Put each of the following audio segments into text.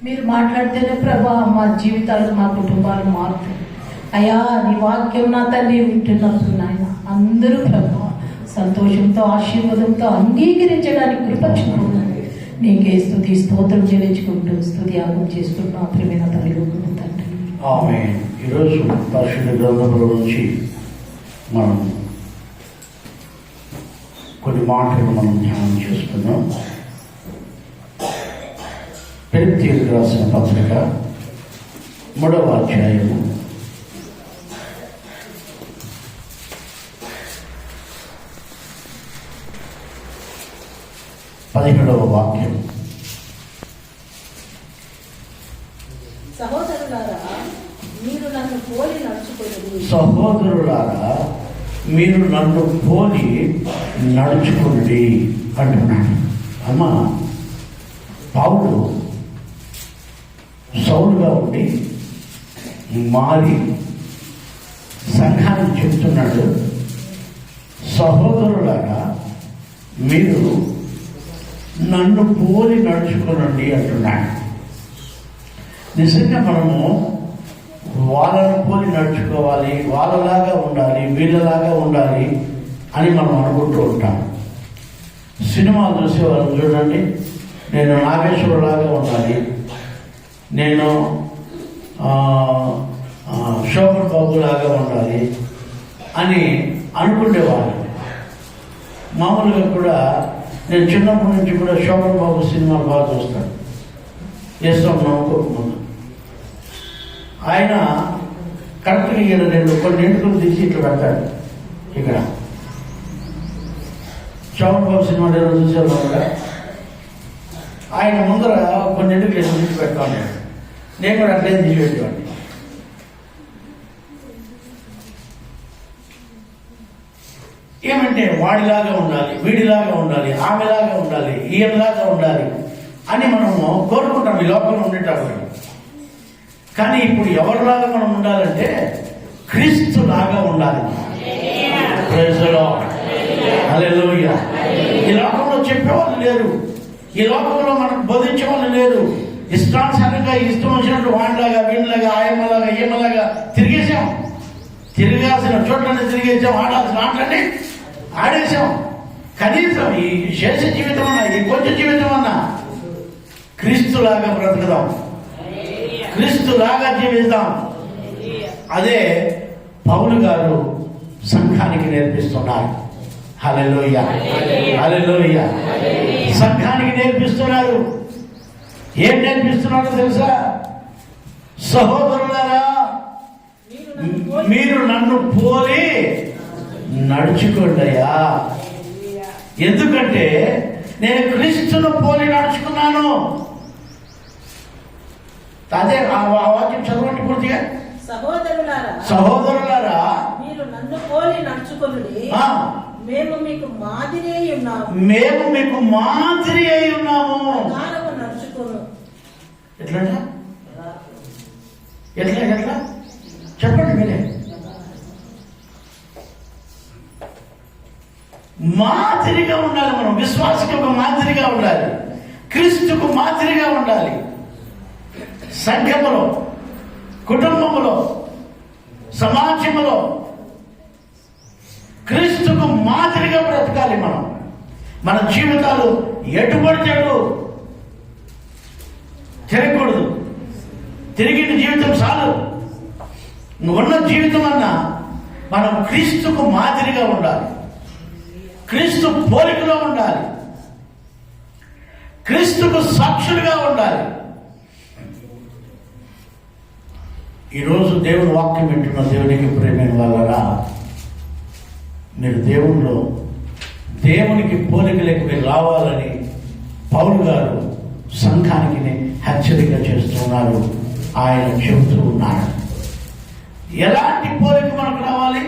మీరు మాట్లాడితేనే ప్రభా మా జీవితాలు, మా కుటుంబాలు మారుతాయి. అయ్యా నీ వాక్యం నా తల్లి వింటున్నప్పుడు నాయన అందరూ ప్రభా సంతోషంతో ఆశీర్వాదంతో అంగీకరించడానికి కృప చూపుతుంది. నీకే స్తుతి స్తోత్రం చెల్లించుకుంటూ స్తుతి యాగం చేసుకుంటూ ప్రియమైన తల్లి తండ్రి. ఆమేన్. ఈరోజు పరిశుద్ధ గ్రంథంలో నుంచి మనం కొన్ని మాటలు మనం ధ్యానం చేసుకున్నాం. ఫిలిప్పీయులకు రాసిన పత్రిక 3వ అధ్యాయము 17వ వాక్యం. సహోదరులారా మీరు నన్ను పోలి నడుచుకోండి అంటున్నాడు. అమ్మ, పౌలు సౌలుగా ఉండి మారి సంఘానికి చెప్తున్నాడు, సహోదరులారా మీరు నన్ను పోలి నడుచుకోనండి అంటున్నాడు. నిజంగా మనము వాళ్ళను పోలి నడుచుకోవాలి, వాళ్ళలాగా ఉండాలి, వీళ్ళలాగా ఉండాలి అని మనం అనుకుంటూ ఉంటాం. సినిమాలు చూసేవాళ్ళని చూడండి, నేను నాగేశ్వరలాగా ఉండాలి, నేను శోభన్ బాబులాగా ఉండాలి అని అనుకునేవాళ్ళు. మామూలుగా కూడా నేను చిన్నప్పటి నుంచి కూడా శోభన్ బాబు సినిమాలు బాగా చూస్తాను. చేస్తాం నమ్ముకోకముందు ఆయన కరెక్ట్గా ఈయన కొన్ని ఎంటుకలు తీసి ఇట్లా పెడతాడు. ఇక్కడ శోభన్ బాబు సినిమా చూసేవాళ్ళ ఆయన ముందర కొన్ని ఎంటుకలు తీసి పెడతాను. నేను కూడా అట్లే తీసి పెట్టేవాడిని. ఏమంటే వాడిలాగా ఉండాలి, వీడిలాగా ఉండాలి, ఆమెలాగా ఉండాలి, ఈయనలాగా ఉండాలి అని మనము కోరుకుంటాం ఈ లోకంలో ఉండేటప్పుడు. కానీ ఇప్పుడు ఎవరిలాగా మనం ఉండాలంటే క్రీస్తులాగా ఉండాలి. Praise the Lord. హల్లెలూయా. ఈ లోకంలో చెప్పేవాళ్ళు లేరు, ఈ లోకంలో మనకు బోధించే వాళ్ళు లేరు. ఇష్టానుసారంగా ఇష్టం వచ్చినట్టు వాడిలాగా, వీళ్ళలాగా, ఆయమ్మలాగా, ఏమలాగా తిరిగేసాం. తిరగాల్సిన చోట్లనే తిరిగేసాం, ఆడాల్సిన ఆటలన్నీ ఆడేసాం. కనీసం ఈ శేష జీవితం అన్నా, ఈ కొంచెం జీవితం అన్నా క్రీస్తులాగా బ్రతుకుదాం, క్రీస్తులాగా జీవిద్దాం. అదే పౌలు గారు సంఘానికి నేర్పిస్తున్నారు. హల్లెలూయా, హల్లెలూయా. సంఘానికి నేర్పిస్తున్నారు. ఏం నేర్పిస్తున్నారో తెలుసా? సహోదరులారా మీరు నన్ను పోలి నడుచుకోండియా. ఎందుకంటే నేను క్రీస్తును పోలి నడుచుకున్నాను. అదే ఆ వాక్యం చదవండి పూర్తిగా. సహోదరులారా మీరు నన్ను పోలి నడుచుకొనుడి, మేము మీకు మాదిరి అయి ఉన్నాము. నడుచుకోను. ఎట్లా ఎట్లా ఎట్లా చెప్పండి మీరే. మాదిరిగా ఉండాలి. మనం విశ్వాసకు ఒక మాదిరిగా ఉండాలి, క్రీస్తుకు మాదిరిగా ఉండాలి. సంఘములో, కుటుంబములో, సమాజంలో క్రీస్తుకు మాదిరిగా బ్రతకాలి. మన జీవితాలు ఎటుపడితే తిరగకూడదు. తిరిగిన జీవితం చాలు. ఉన్న జీవితం అన్నా మనం క్రీస్తుకు మాదిరిగా ఉండాలి, క్రీస్తు పోలికలో ఉండాలి, క్రీస్తుకు సాక్షులుగా ఉండాలి. ఈరోజు దేవుని వాక్యం వింటున్న దేవునికి ప్రేమైన వాళ్ళరా, మీరు దేవునికి పోలికలకు మీరు రావాలని పౌలు గారు సంఘానికి హెచ్చరిక చేస్తున్నారు. ఆయన చెబుతూ ఉన్నాడు, ఎలాంటి పోలిక మనకు రావాలి?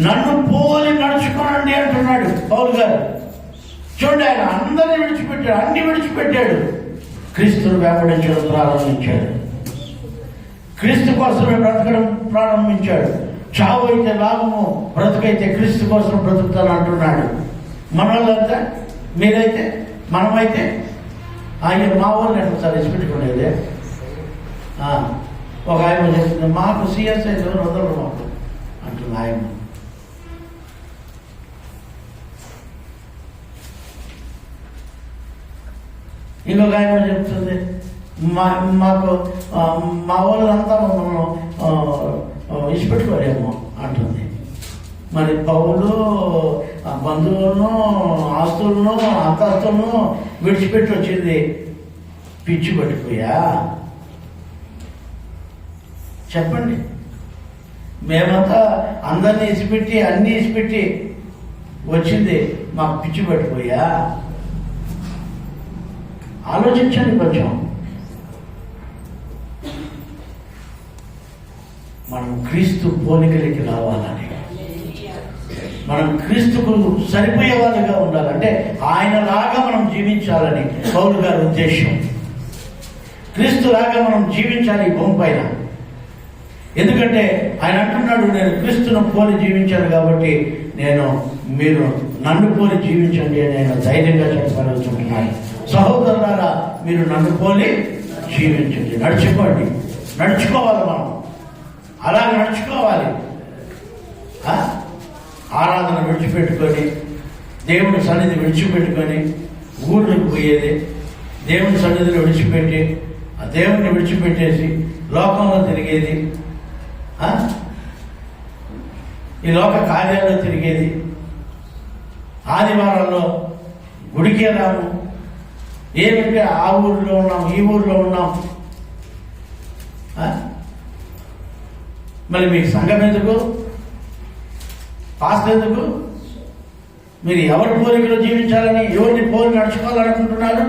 నన్ను పోలి నడుచుకోనండి అంటున్నాడు పౌలు గారు. చూడండి, ఆయన అందరినీ విడిచిపెట్టాడు, అన్ని విడిచిపెట్టాడు, క్రీస్తును వెంబడించడం ప్రారంభించాడు, క్రీస్తు కోసమే బ్రతకడం ప్రారంభించాడు. చావు అయితే లాభము, బ్రతుకైతే క్రీస్తు కోసం బ్రతుకుతాను అంటున్నాడు. మన వాళ్ళంతా, మీరైతే, మనమైతే ఆయన మా వాళ్ళని ఎట్లా సార్ ఇచ్చిపెట్టుకునేది? ఒక ఆయన చెప్తుంది, మాకు సిఎస్ఐలో వదలరు మాకు అంటుంది ఆయన. ఇంకొక ఆయన చెప్తుంది, మాకు మా వాళ్ళంతా మమ్మల్ని ఇచ్చిపెట్టుకోలేము అంటుంది. మరి పౌలు బంధువులను, ఆస్తులను, అంతస్తులను విడిచిపెట్టి వచ్చింది పిచ్చి పట్టిపోయా? చెప్పండి. మేమంతా అందరినీ ఇసిపెట్టి అన్నీ ఇసిపెట్టి వచ్చింది మాకు పిచ్చి పట్టిపోయా? ఆలోచించండి కొంచెం. మనం క్రీస్తు పోలికలకి రావాలని, మనం క్రీస్తుకు సరిపోయే వాళ్ళుగా ఉండాలంటే ఆయనలాగా మనం జీవించాలని పౌలు గారి ఉద్దేశం. క్రీస్తులాగా మనం జీవించాలి ఈ భూమి పైన. ఎందుకంటే ఆయన అంటున్నాడు, నేను క్రీస్తును పోలి జీవించాను కాబట్టి మీరు నన్ను పోలి జీవించండి అని నేను ధైర్యంగా చెప్పగలుగుతున్నాను. సహోదరులారా, మీరు నన్ను పోలి జీవించండి, నడుచుకోవాలి. మనం అలా నడుచుకోవాలి. ఆరాధన విడిచిపెట్టుకొని, దేవుని సన్నిధి విడిచిపెట్టుకొని ఊళ్ళకి పోయేది, దేవుని సన్నిధిని విడిచిపెట్టి ఆ దేవుడిని విడిచిపెట్టేసి లోకంలో తిరిగేది, ఈ లోక కార్యాల్లో తిరిగేది, ఆదివారాల్లో గుడికే రాము, ఏమంటే ఆ ఊరిలో ఉన్నాం, ఈ ఊరిలో ఉన్నాం. మరి మీకు సంఘం ఎందుకు? పాస్టర్ ఎందుకు? మీరు ఎవరి పోలికలో జీవించాలని, ఎవరిని పోలి నడుచుకోవాలనుకుంటున్నారు?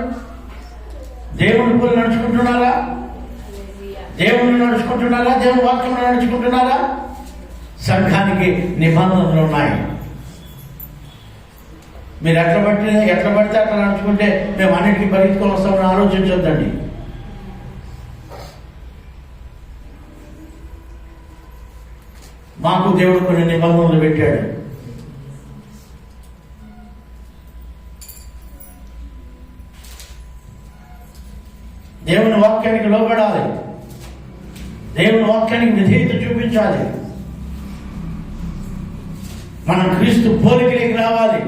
దేవుని పోలి నడుచుకుంటున్నారా? దేవుని నడుచుకుంటున్నారా? దేవుని వాక్యంలో నడుచుకుంటున్నారా? సంఘానికి నిబంధనలు ఉన్నాయి. మీరు ఎట్లా పడితే అట్లా నడుచుకుంటే మేము అన్నిటికీ పరిగెత్తుకొని వస్తామని ఆలోచించొద్దండి. మాకు దేవుడు కొన్ని నిబంధనలు పెట్టాడు. దేవుని వాక్యానికి లోబడాలి, దేవుని వాక్యానికి విధేయత చూపించాలి, మనం క్రీస్తు పోలికలకి రావాలి.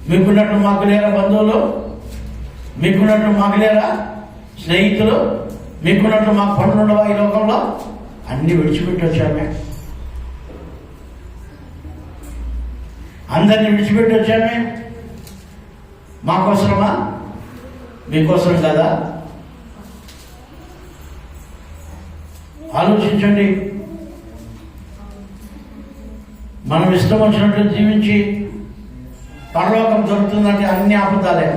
మీకున్నట్టు మాకు లేరా బంధువులు? మీకున్నట్టు మాకు లేరా స్నేహితులు? మీకున్నట్టు మాకు పనులు ఉండవా ఈ లోకంలో? అన్ని విడిచిపెట్టి వచ్చామే, అందరినీ విడిచిపెట్టి వచ్చామే. మాకోసరమా? మీకోసరం కదా? ఆలోచించండి. మనం ఇష్టం వచ్చినట్టు జీవించి పరలోకం దొరుకుతుందంటే అన్ని అబద్ధాలే.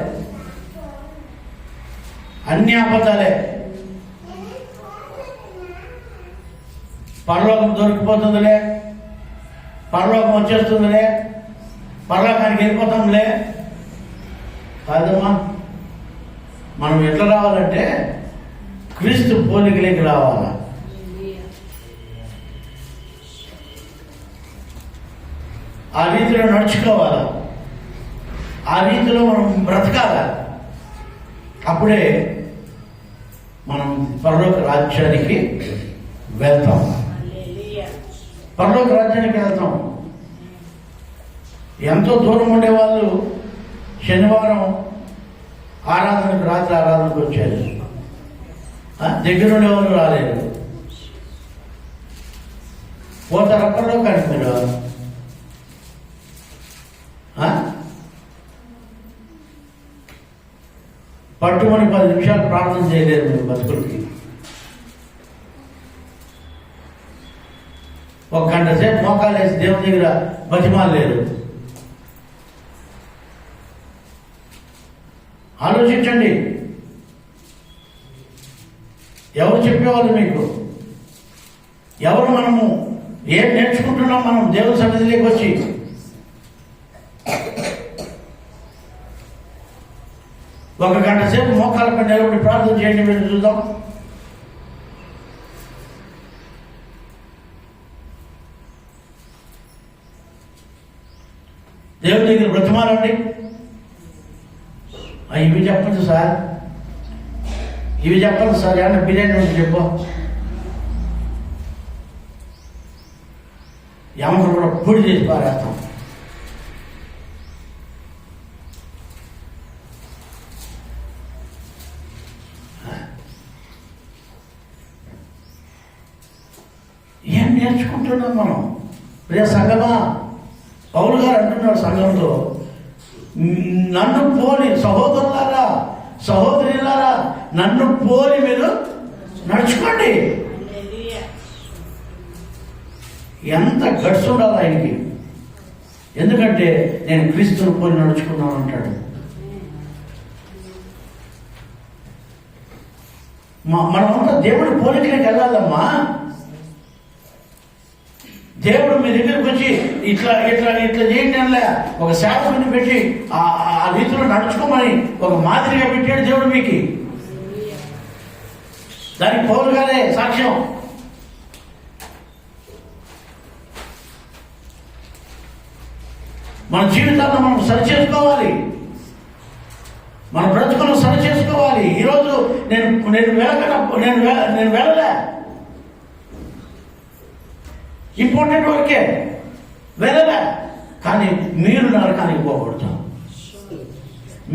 పరలోకం దొరికిపోతుందిలే, పరలోకం వచ్చేస్తుందిలే, పరలోకానికి వెళ్ళిపోతాంలే కాదమ్మా. మనం ఎట్లా రావాలంటే క్రీస్తు పోలికలకి రావాలా. ఆ రీతిలో నడుచుకోవాలా, ఆ రీతిలో మనం బ్రతకాల. అప్పుడే మనం పరలోక రాజ్యానికి వెళ్తాం. పరలోక రాజ్యానికి వెళ్తాం. ఎంతో దూరం ఉండేవాళ్ళు శనివారం ఆరాధనకు, రాత్రి ఆరాధనకు వచ్చారు. దగ్గర ఉండేవాళ్ళు రాలేదు. పోతారు పరలోకానికి మీరు. పట్టుమని 10 నిమిషాలు ప్రార్థన చేయలేదు మీరు బతుకులకి. 1 గంట సేపు మోకాలు వేసి దేవుని దగ్గర బతిమాలేదు. ఆలోచించండి. ఎవరు చెప్పేవాళ్ళు మీకు? ఎవరు? మనము ఏం నేర్చుకుంటున్నాం మనం దేవుని సన్నిధిలోకి వచ్చి? ఒక గంట సేపు మోకాలపై నిలబడి ప్రార్థన చేయండి, మీరు చూద్దాం. దేవుని దగ్గర బ్రతిమాలండి. ఇవి చెప్పచ్చు సార్, ఇవి చెప్పదు సార్, ఏమన్నా బిర్యానీ ఉంది చెప్పు. ఎవరు కూడా పొడి చేసి పారేస్తాం. ఏం నేర్చుకుంటున్నాం మనం? ప్రియ సంగమా, పౌలు గారు అంటున్నాడు సంఘంలో, నన్ను పోలి సహోదరులారా, సహోదరులారా, నన్ను పోలి మీరు నడుచుకోండి. ఎంత గట్స్ ఉండాలి ఆయనకి, ఎందుకంటే నేను క్రీస్తును పోలి నడుచుకున్నాను అంటాడు. మనమంతా దేవుడి పోలికలకు వెళ్ళాలమ్మా. దేవుడు మీ దగ్గరికి వచ్చి ఇట్లా ఇట్లా ఇట్లా చేయండి అనలే, ఒక సేవకుని పెట్టి ఆ రీతిలో నడుచుకోమని ఒక మాదిరిగా పెట్టాడు దేవుడు మీకు. దానికి పౌలు గారే సాక్ష్యం. మన జీవితాన్ని మనం సరి చేసుకోవాలి, మన బ్రతుకులను సరి చేసుకోవాలి. ఈరోజు నేను వెళ్ళలే, ఇంపార్టెంట్ వరకే వెళ్ళలే, కానీ మీరు నరకానికి పోకూడదు.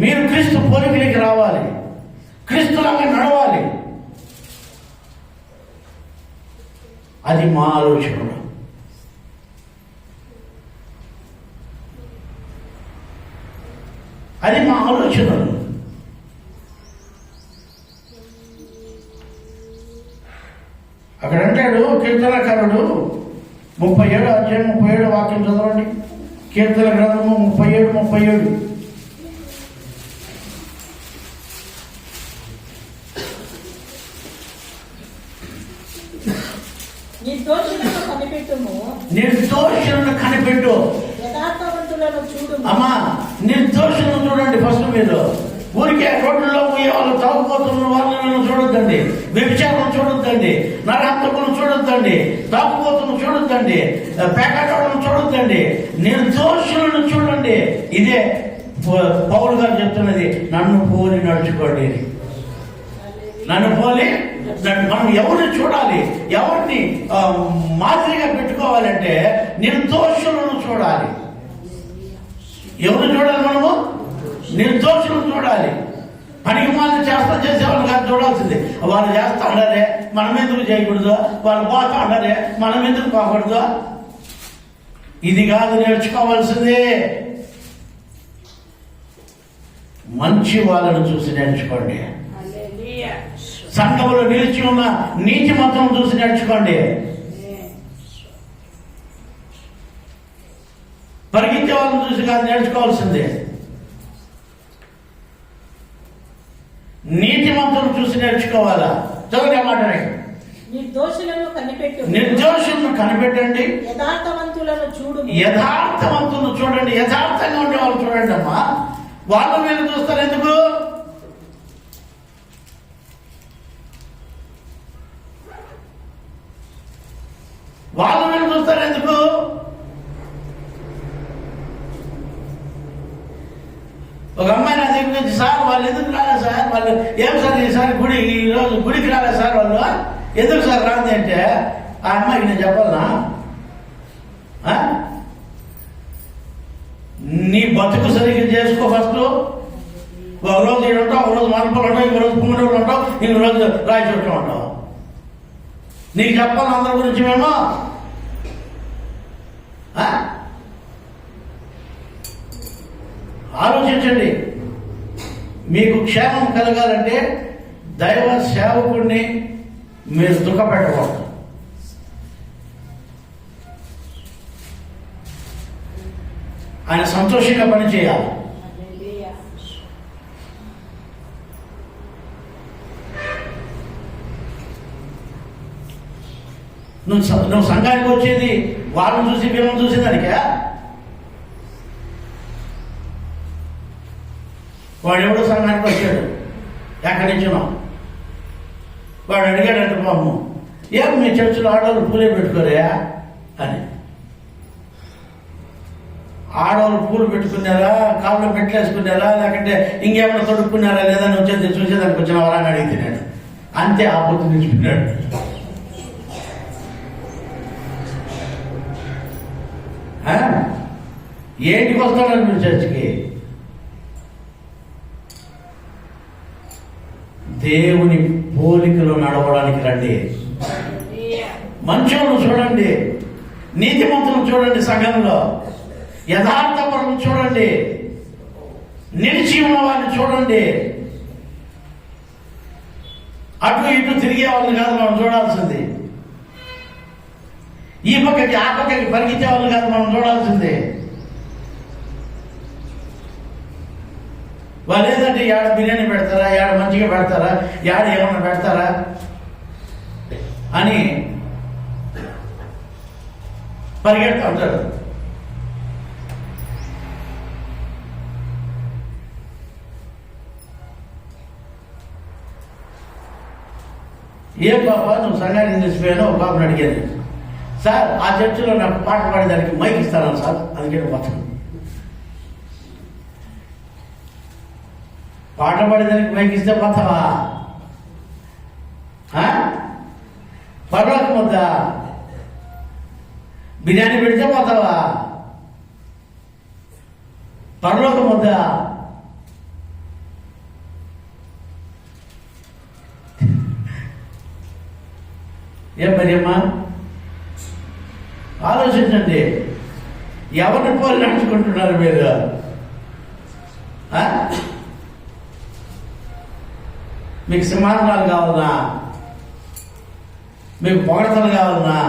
మీరు క్రీస్తు పోలికలకి రావాలి, క్రీస్తులాగా నడవాలి. అది మా ఆలోచన. అది మా ఆలోచనలు. అక్కడ అంటాడు కీర్తనకారుడు, 37 అధ్యాయం 37 వాక్యం చదవండి. కీర్తన గ్రంథము 37:37. నిర్దోషులను కనిపెట్టు. అమ్మా, నిర్దోషులను చూడండి. ఫస్ట్ మీరు ఊరికే రోడ్లలో పోయే వాళ్ళు, తాగుబోతున్న వాళ్ళను చూడొద్దండి, వ్యభిచారం చూడొద్దండి, నరహంతకులను చూడొద్దండి, తాగుబోతులను చూడొద్దండి, పేకాటోళ్ళను చూడొద్దండి, నిర్దోషులను చూడండి. ఇదే పౌలు గారు చెప్తున్నది, నన్ను పోలి నడుచుకోండి. నన్ను పోలి మనం ఎవరిని చూడాలి, ఎవరిని మాదిరిగా పెట్టుకోవాలంటే నిర్దోషులను చూడాలి. ఎవరు చూడాలి? మనము నిర్దోషులను చూడాలి. పనికి వాళ్ళు చేసేవాళ్ళు కాదు చూడాల్సింది. వాళ్ళు చేస్తా ఉండరే, మనం ఎందుకు చేయకూడదు, వాళ్ళు పోతా ఉండరే, మనం ఎందుకు పోకూడదు. ఇది కాదు నేర్చుకోవాల్సిందే. మంచి వాళ్ళను చూసి నేర్చుకోండి. సంఘములో నిలిచి ఉన్న నీతి మొత్తం చూసి నేర్చుకోండి. పరిగెత్తే వాళ్ళని చూసి కాదు నేర్చుకోవాల్సిందే, నీతి మంత్రం చూసి నేర్చుకోవాలా. చదువు మాటనే. నిర్దోషులను కనిపెట్టండి, యథార్థవంతులను చూడండి. యథార్థంగా ఉండే వాళ్ళు చూడండి అమ్మా. వాళ్ళ మీద చూస్తారు ఎందుకు? వాళ్ళ మీద చూస్తారు ఎందుకు? ఒక అమ్మాయి నా దగ్గర నుంచి, సార్ వాళ్ళు ఎందుకు రాలే సార్, వాళ్ళు ఏం సార్ ఈసారి ఈరోజు గుడికి రాలే సార్, వాళ్ళు ఎందుకు సార్ రాంది అంటే, ఆ అమ్మాయికి నేను చెప్పాలనా? నీ బతుకు సరిగ్గా చేసుకో. ఫస్ట్ ఒక రోజు ఏడు ఉంటావు, ఒక రోజు మనపలు ఉంటావు, ఇంకో రోజు పుంగడూరు ఉంటావు, ఇంకో రోజు రాయచోట్ల ఉంటావు. నీకు చెప్పాలి అందరి గురించి మేము. ఆలోచించండి. మీకు క్షేమం కలగాలంటే దైవ సేవకుడిని మీరు దుఃఖపెట్టకూడదు. ఆయన సంతోషంగా పనిచేయాలి. నువ్వు సంఘానికి వచ్చేది వాళ్ళని చూసి వీళ్ళని చూసేదానికే. వాడు ఎవడో సంఘానికి వచ్చాడు, ఎక్కడి నుంచినో. వాడు అడిగాడంట, బాబు ఏం మీ చర్చిలో ఆడవాళ్ళు పూలే పెట్టుకోరే అని. ఆడవాళ్ళు పూలు పెట్టుకున్నారా, కాళ్ళు పెట్టలేసుకున్నారా, లేకంటే ఇంకేమైనా తొడుక్కున్నారా లేదా అని వచ్చేది చూసేదానికి వచ్చిన వాళ్ళని అడిగితే నేను అంతే ఆ పొద్దు నిలిచిపోయినాడు. ఏంటికి వస్తాడని మీరు చర్చికి? దేవుని పోలికలో నడవడానికి రండి. మంచోళ్ళను చూడండి, నీతిమంతులను చూడండి, సంఘంలో యథార్థపరులను చూడండి, నిలిచి ఉన్న వారిని చూడండి. అటు ఇటు తిరిగే వాళ్ళని కాదు మనం చూడాల్సింది. ఈ పక్కకి ఆ పక్కకి పరిగెత్తే వాళ్ళు కాదు మనం చూడాల్సిందే. వాళ్ళు ఏదంటే ఏడ బిర్యానీ పెడతారా, ఏడ మంచిగా పెడతారా, ఏడ ఏమన్నా పెడతారా అని పరిగెడుతూ ఉంటారు. ఏ పాప నువ్వు సంఘానికి నిలిచిపోయానో ఒక పాపను అడిగాను, సార్ ఆ చర్చిలో నాకు పాట పాడేదానికి మైక్ ఇస్తాను సార్, అందుకే పోతాను. పాట పాడేదానికి మైక్ ఇస్తే పోతావా? పర్వాక ముద్ద బిర్యానీ పెడితే పోతావా? పర్లోక ముద్ద ఏం మరి అమ్మా ఆలోచించండి. ఎవరిని పోలి నడుచుకుంటున్నారు మీరు? మీకు సమాధానాలు కావాలన్నా, మీకు పొగడతలు కావాలన్నా,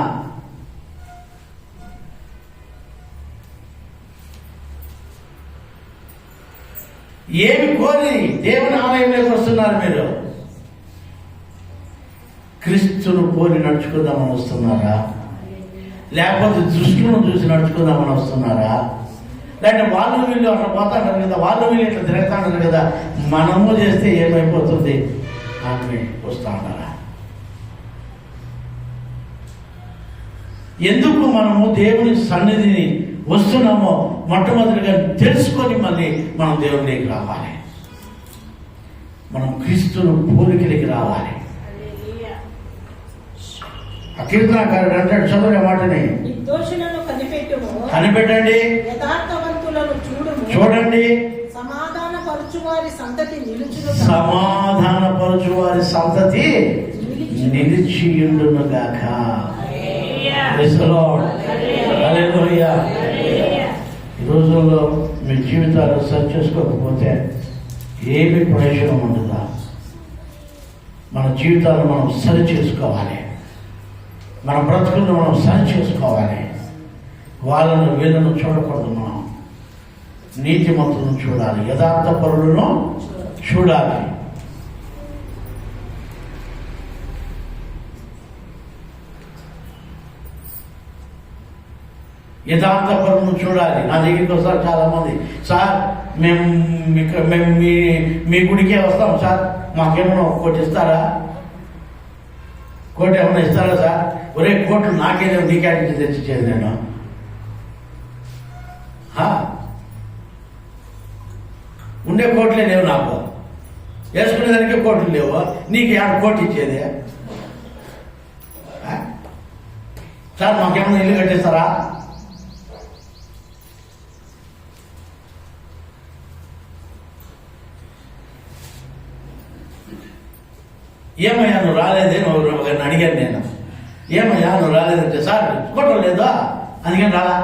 ఏమి కోరి దేవుని ఆలయంలోకి వస్తున్నారు మీరు? క్రీస్తును పోలి నడుచుకుందామని వస్తున్నారా? లేకపోతే దృష్టిను చూసి నడుచుకుందామని వస్తున్నారా? లేకపోతే వాళ్ళు వీళ్ళు అట్లా పోతాంటారు కదా, వాళ్ళు వీళ్ళు ఇట్లా తిరుగుతాంటారు కదా, మనము చేస్తే ఏమైపోతుంది అని వస్తా ఉన్నారా? ఎందుకు మనము దేవుని సన్నిధిని వస్తున్నామో మొట్టమొదటిగా తెలుసుకొని మళ్ళీ మనం దేవునికి రావాలి. మనం క్రీస్తును పోలికలకి రావాలి. ఆ కీర్తనకారుడు అంటాడు, చదువునే మాటని, కనిపెట్టండి, చూడండి, సమాధానపరచు వారి సంతతి నిలిచియుండును గాక. ఈ రోజుల్లో మీ జీవితాలు సరి చేసుకోకపోతే ఏమి ప్రయోజనం ఉండదా? మన జీవితాలను మనం సరి చేసుకోవాలి, మన బ్రతుకులను మనం సరి చేసుకోవాలి. వాళ్ళను వీళ్ళను చూడకూడదు. మనం నీతిమంతులను చూడాలి, యథార్థ పరులను చూడాలి. యథార్థ పరులను చూడాలి. నా దగ్గరికి వస్తారు చాలా మంది, సార్ మేము మీ గుడికే వస్తాం సార్, మాకేమన్నా కోటి ఇస్తారా? కోటి ఏమన్నా ఇస్తారా సార్? ఒరే కోట్లు నాకేదేమో నీకేంటి తెచ్చిచ్చేది నేను? ఉండే కోట్లే లేవు నాకు, వేసుకునేదానికే కోట్లు లేవు, నీకు ఏడు కోటి ఇచ్చేది? సార్ మాకేమన్నా ఇల్లు కట్టేస్తారా? ఏమయ్యా నువ్వు రాలేదే? నువ్వు అడిగాను నేను, ఏమయ్యా నువ్వు రాలేదంటే, సార్ స్కూటర్ లేదా అందుకని రాలా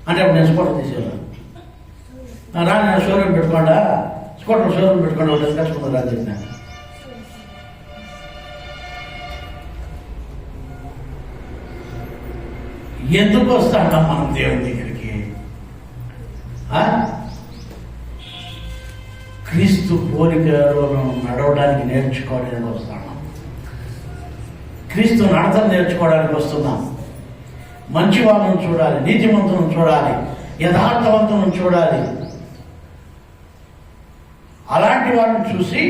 అంటే అప్పుడు నేను స్కూటర్ తీసేవాళ్ళం. రా నేను షోరూమ్ పెట్టుకోండా, స్కూటర్ షోరూమ్ పెట్టుకోండి, వాళ్ళు కట్టుకుంటారు రా చెప్పిన. ఎందుకు వస్తాం మనం దేవుని దగ్గరికి? క్రీస్తు పోలికలో నడవడానికి నేర్చుకోవడానికి వస్తున్నాం. క్రీస్తు నడతను నేర్చుకోవడానికి వస్తున్నాం. మంచి వాళ్ళను చూడాలి, నీతిమంతులను చూడాలి, యథార్థవంతులను చూడాలి. అలాంటి వాళ్ళని చూసి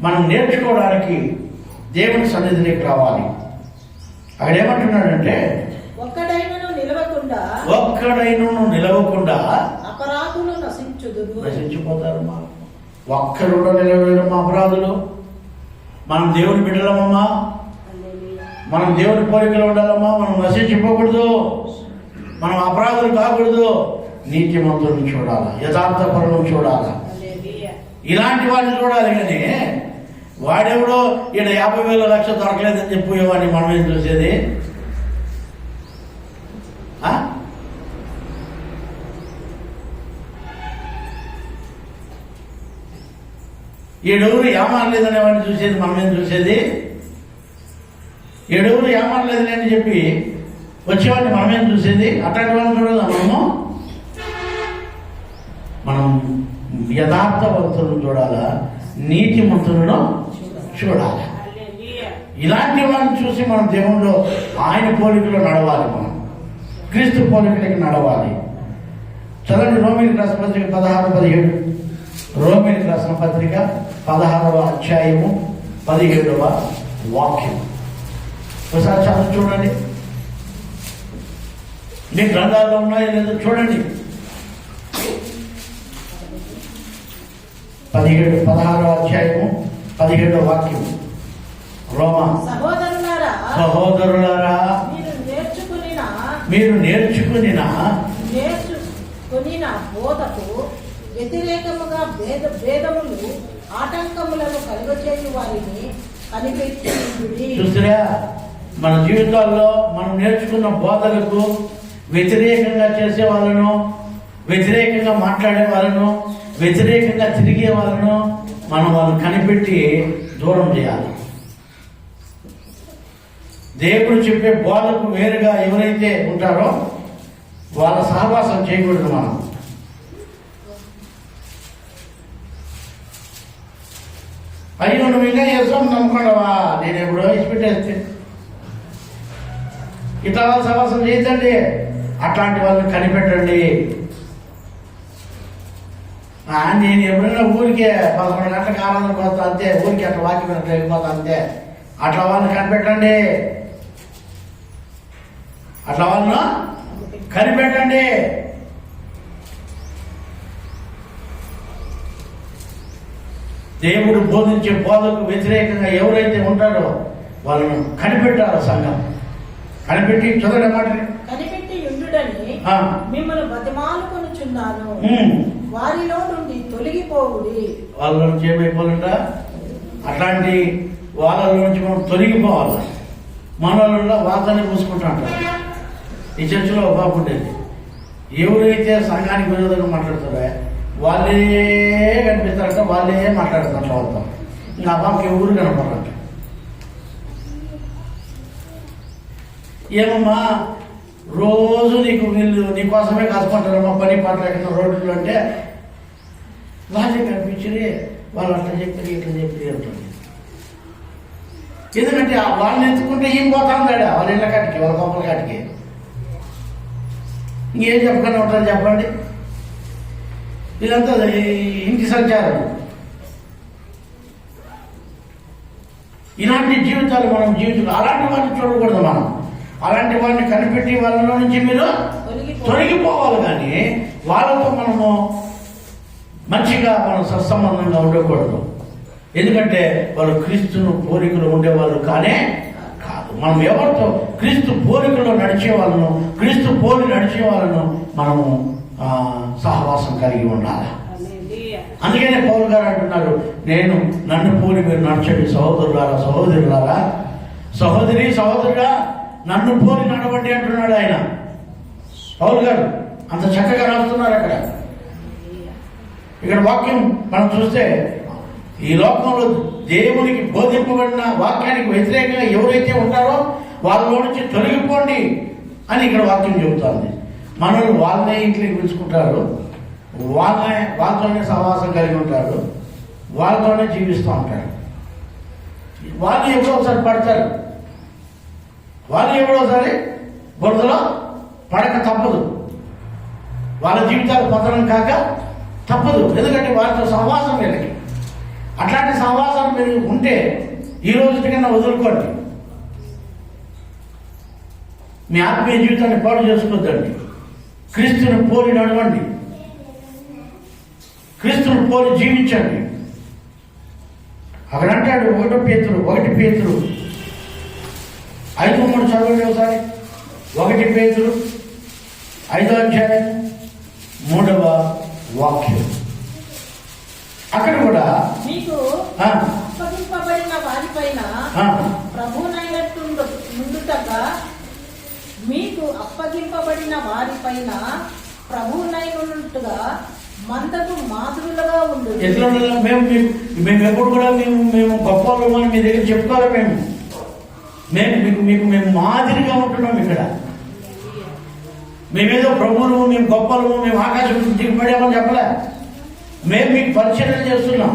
మనం నేర్చుకోవడానికి దేవుని సన్నిధిలోకి రావాలి. అక్కడ ఏమంటున్నాడంటే, ఒక్కడైనను నిలవకుండా నిలవకుండా అపరాధులు నశించిపోతారు. ఒక్కరు కూడా నిలవలేరు మా అపరాధులు. మనం దేవుని బిడ్డలమమ్మా, మనం దేవుని పోలికలు ఉండాలమ్మా. మనం నశించిపోకూడదు, మనం అపరాధులు కాకూడదు. నీతిమంతులను చూడాలా, యథార్థ పరులను చూడాలా, ఇలాంటి వాడిని చూడాలి. కానీ వాడెవడో ఈయన 50,000 లక్షలు దొరకలేదని చెప్పేవాడిని మనం ఏం చూసేది? ఏడెవరు ఏమారలేదనే వాడిని చూసేది మనం ఏం చూసేది? ఏడెవరు ఏమారలేదని అని చెప్పి వచ్చేవాడిని మనం ఏం చూసేది? అట్లాంటి వాళ్ళని చూడాలా మనం యథార్థవంతులను చూడాలా, నీతిమంతులను చూడాలి. ఇలాంటి వాళ్ళని చూసి మనం దేవుణ్ణిలో ఆయన పోలికలో నడవాలి, మనం క్రీస్తు పోలికలకి నడవాలి. చదవండి రోమిలికి రాసిన పత్రిక 16-17. రోమిలికి రాసిన పత్రిక 16వ అధ్యాయము 17వ వాక్యం. ఒకసారి చదువు చూడండి, మీ గ్రంథాల్లో ఉన్నాయో లేదో చూడండి. 16వ అధ్యాయము 17వ వాక్యం. రోమా సహోదరులారా మీరు నేర్చుకునిన బోధకు వ్యతిరేకముగా భేదములు ఆటంకములను కలుగచేయు వారిని కనిపెట్టి. చూసారా, మన జీవితాల్లో మనం నేర్చుకున్న బోధలకు వ్యతిరేకంగా చేసే వాళ్ళను, వ్యతిరేకంగా మాట్లాడే వాళ్ళను, వ్యతిరేకంగా తిరిగే వాళ్ళను మనం వాళ్ళని కనిపెట్టి దూరం చేయాలి. దేవుడు చెప్పే బోధకు వేరుగా ఎవరైతే ఉంటారో వాళ్ళ సహవాసం చేయకూడదు. మనం అయ్యో నువ్వు ఇంకా చేస్తాం నమ్ముకున్నావా, నేను ఎప్పుడో ఇచ్చిపెట్టేస్తే ఇట్లా వాళ్ళ సహవాసం చేయొద్దండి. అట్లాంటి వాళ్ళని కనిపెట్టండి. నేను ఎప్పుడైనా ఊరికే 11 గంటలకు ఆరాధనకు వస్తా అంతే, ఊరికి అట్లా వాక్యం అట్లా వెళ్ళిపోతా అంతే. అట్లా వాళ్ళని కనిపెట్టండి, అట్లా వాళ్ళను కనిపెట్టండి. దేవుడు బోధించే బోధకు వ్యతిరేకంగా ఎవరైతే ఉంటారో వాళ్ళను కనిపెట్టాలి. సంఘం కనిపెట్టి చదవడం మాట కనిపెట్టి ఉండుడని మిమ్మల్ని బతిమాలుకొనుచున్నాను, వారిలో నుండి తొలగిపోవుడి. వాళ్ళ నుంచి ఏమైపోవాలంట? అట్లాంటి వాళ్ళ నుంచి మనం తొలగిపోవాలి. మనలో వార్తని పూసుకుంటా అంటారు. ఈ చర్చిలో బాబు ఉండేది, ఎవరైతే సంఘానికి విరోధంగా మాట్లాడతారో వాళ్ళే కనిపిస్తారంట, వాళ్ళే మాట్లాడతారు వాళ్ళతో. ఇంకా ఆ బాబుకి ఎవరు కనపడాలంట. ఏమమ్మా రోజు వీళ్ళు నీకోసమే కసుకుంటారమ్మా, పని పాట లేకుండా రోడ్లు అంటే వాళ్ళే కనిపించి వాళ్ళు అట్లా చెప్పి ఇట్లా చెప్పి అంటుంది. ఎందుకంటే వాళ్ళని ఎత్తుకుంటే ఏం పోతా ఉన్నాడు వాళ్ళ ఇళ్ళ కాటికి, వాళ్ళ గొప్పల కాటికి. ఇంకేం చెప్పకుండా ఉంటారు చెప్పండి? ఇదంతా ఇంటి సంచారం. ఇలాంటి జీవితాలు మనం జీవితం అలాంటి వాడిని చూడకూడదు. మనం అలాంటి వాడిని కనిపెట్టి వాళ్ళలో నుంచి మీరు తొలగిపోవాలి. కానీ వాళ్ళతో మనము మంచిగా మనం సత్సంబంధంగా ఉండకూడదు. ఎందుకంటే వాళ్ళు క్రీస్తును పోలికలు ఉండేవాళ్ళు కానే కాదు. మనం ఎవరితో క్రీస్తు పోలికలో నడిచే వాళ్ళను, క్రీస్తు పోలి నడిచే వాళ్ళను మనము సహవాసం కలిగి ఉండాలి. అందుకనే పౌలు గారు అంటున్నారు, నన్ను పోలి మీరు నడచండి సహోదరులారా, సహోదరులారా, సహోదరి సహోదరుగా నన్ను పోలి నడవండి అంటున్నాడు ఆయన. పౌలు గారు అంత చక్కగా రాస్తున్నారు. ఇక్కడ వాక్యం మనం చూస్తే ఈ లోకంలో దేవునికి బోధింపబడిన వాక్యానికి వ్యతిరేకంగా ఎవరైతే ఉంటారో వాళ్ళలో నుంచి తొలగిపోండి అని ఇక్కడ వాక్యం చెబుతోంది. మనల్ని వాళ్ళనే ఇంట్లోకి పిలుచుకుంటారు, వాళ్ళతోనే సహవాసం కలిగి ఉంటారు, వాళ్ళతోనే జీవిస్తూ ఉంటారు. వాళ్ళు ఎప్పుడో ఒకసారి పడతారు, వాళ్ళు ఎప్పుడో ఒకసారి బురదలో పడక తప్పదు. వాళ్ళ జీవితాలు పతనం కాక తప్పదు. ఎందుకంటే వారితో సహవాసం వీళ్ళకి. అట్లాంటి సహవాసం మీరు ఉంటే ఈ రోజు కన్నా వదులుకోండి. మీ ఆత్మీయ జీవితాన్ని పాడు చేసుకోవద్దండి. క్రీస్తుని పోలి నడవండి, క్రీస్తుని పోలి జీవించండి. అక్కడ అంటాడు 1 పేతురు 5:3 చదవండి ఒకసారి. 1 పేతురు 5:3 వాక్యం. అక్కడ కూడా మీకు అప్పగింపబడిన వారిపైన ప్రభువునైనట్టుండుటగా మీకు అప్పగింపబడిన వారిపైన ప్రభువునైనట్టుగా మందకు మాతృలుగా ఉండు. ఎట్లా ఉండాలి? మేము ఎప్పుడు కూడా మేము గొప్ప వాళ్ళమని మీ దగ్గర చెప్పుకోవాలి. మేము మాదిరిగా ఉంటున్నాం. ఇక్కడ మేమేదో ప్రభువులు, మేము గొప్పలు, మేము ఆకాశం దిగిపడామని చెప్పలే. మేము మీకు పరిచయం చేస్తున్నాం.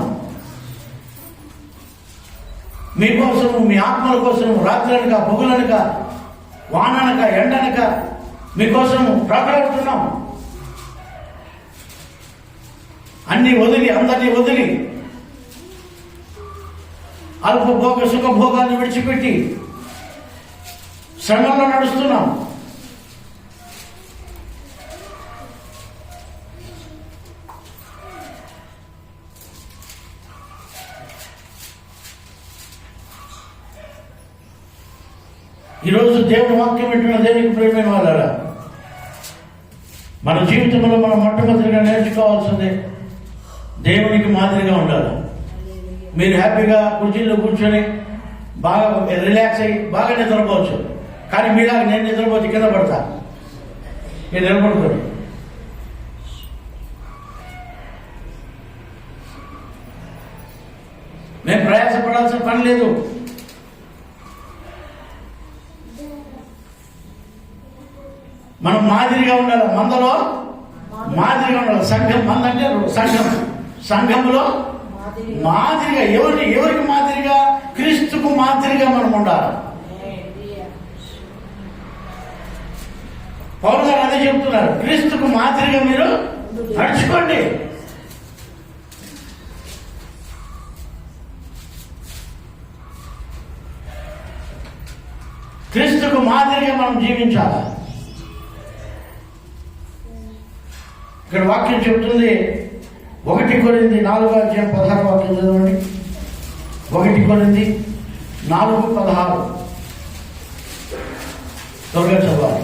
మీకోసము, మీ ఆత్మల కోసం రాత్రనక పగులనక వాననక ఎండనక మీకోసం ప్రార్థిస్తున్నాం. అన్ని వదిలి, అందరినీ వదిలి, అల్పభోగ సుఖభోగాన్ని విడిచిపెట్టి శ్రమల్లో నడుస్తున్నాం. ఈరోజు దేవుని వాక్యం వింటున్న దేవునికి ప్రియమైన వాళ్ళారా, మన జీవితంలో మనం మొట్టమొదటిగా నేర్చుకోవాల్సిందే దేవునికి మాదిరిగా ఉండాలి. మీరు హ్యాపీగా కుర్చీల్లో కూర్చొని బాగా రిలాక్స్ అయ్యి బాగా నిద్రపోవచ్చు. కానీ మీలాగా నేను నిద్రపోతే కింద పడతా. నేను నిలబడుకోండి. మేము ప్రయాసపడాల్సిన పని లేదు. మనం మాదిరిగా ఉండాలి. మందలో మాదిరిగా ఉండాలి. సంఘం, మంద అంటే సంఘంలో మాదిరిగా. ఎవరికి మాదిరిగా? క్రీస్తుకు మాదిరిగా మనం ఉండాలి. పౌలు గారు అదే చెప్తున్నారు, క్రీస్తుకు మాదిరిగా మీరు నడుచుకోండి. క్రీస్తుకు మాదిరిగా మనం జీవించాలి. ఇక్కడ వాక్యం చెబుతుంది 1 కొరింథీ 4:16 వాక్యం చదవండి. 1 కొరింథీ 4:16 త్వరగా చదవాలి.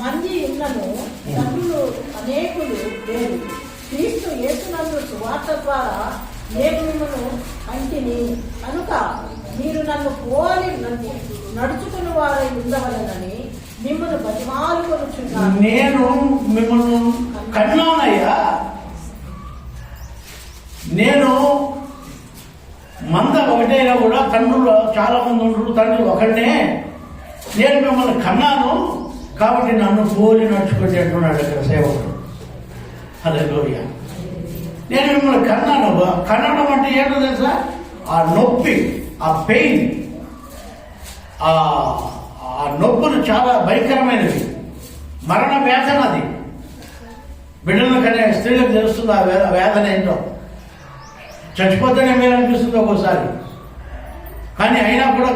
మంది ఉన్నను నటులు అనేకులు లేరు. క్రీస్తు యేసునందు సువార్త ద్వారా నేను మిమ్మల్ని అంటిని కనుక మీరు నన్ను పోలి నడుచుకుని వారై ఉండవలనని మిమ్మల్ని బతిమాలుకొనుచున్నాను. నేను మిమ్మల్ని కన్నానయ్యా. నేను మంద ఒకటైనా కూడా తండ్రులు చాలా మంది ఉండరు, తండ్రి ఒకనే. నేను మిమ్మల్ని కన్నాను కాబట్టి నన్ను పోలి నడుచుకుంటే అంటున్నాడు ఇక్కడ సేవకుడు. హల్లెలూయా. నేను మిమ్మల్ని కన్నాను. కన్నడం అంటే ఏంటో తెలుసా? ఆ నొప్పి, ఆ పెయిన్, ఆ నొప్పులు చాలా భయంకరమైనవి. మరణ వేదన అది. బిడ్డలను కనే స్త్రీలకు తెలుస్తుంది ఆ వేదన ఏంటో. చచ్చిపోతేనే మీరు అనిపిస్తుంది ఒక్కోసారి. కానీ అయినా కూడా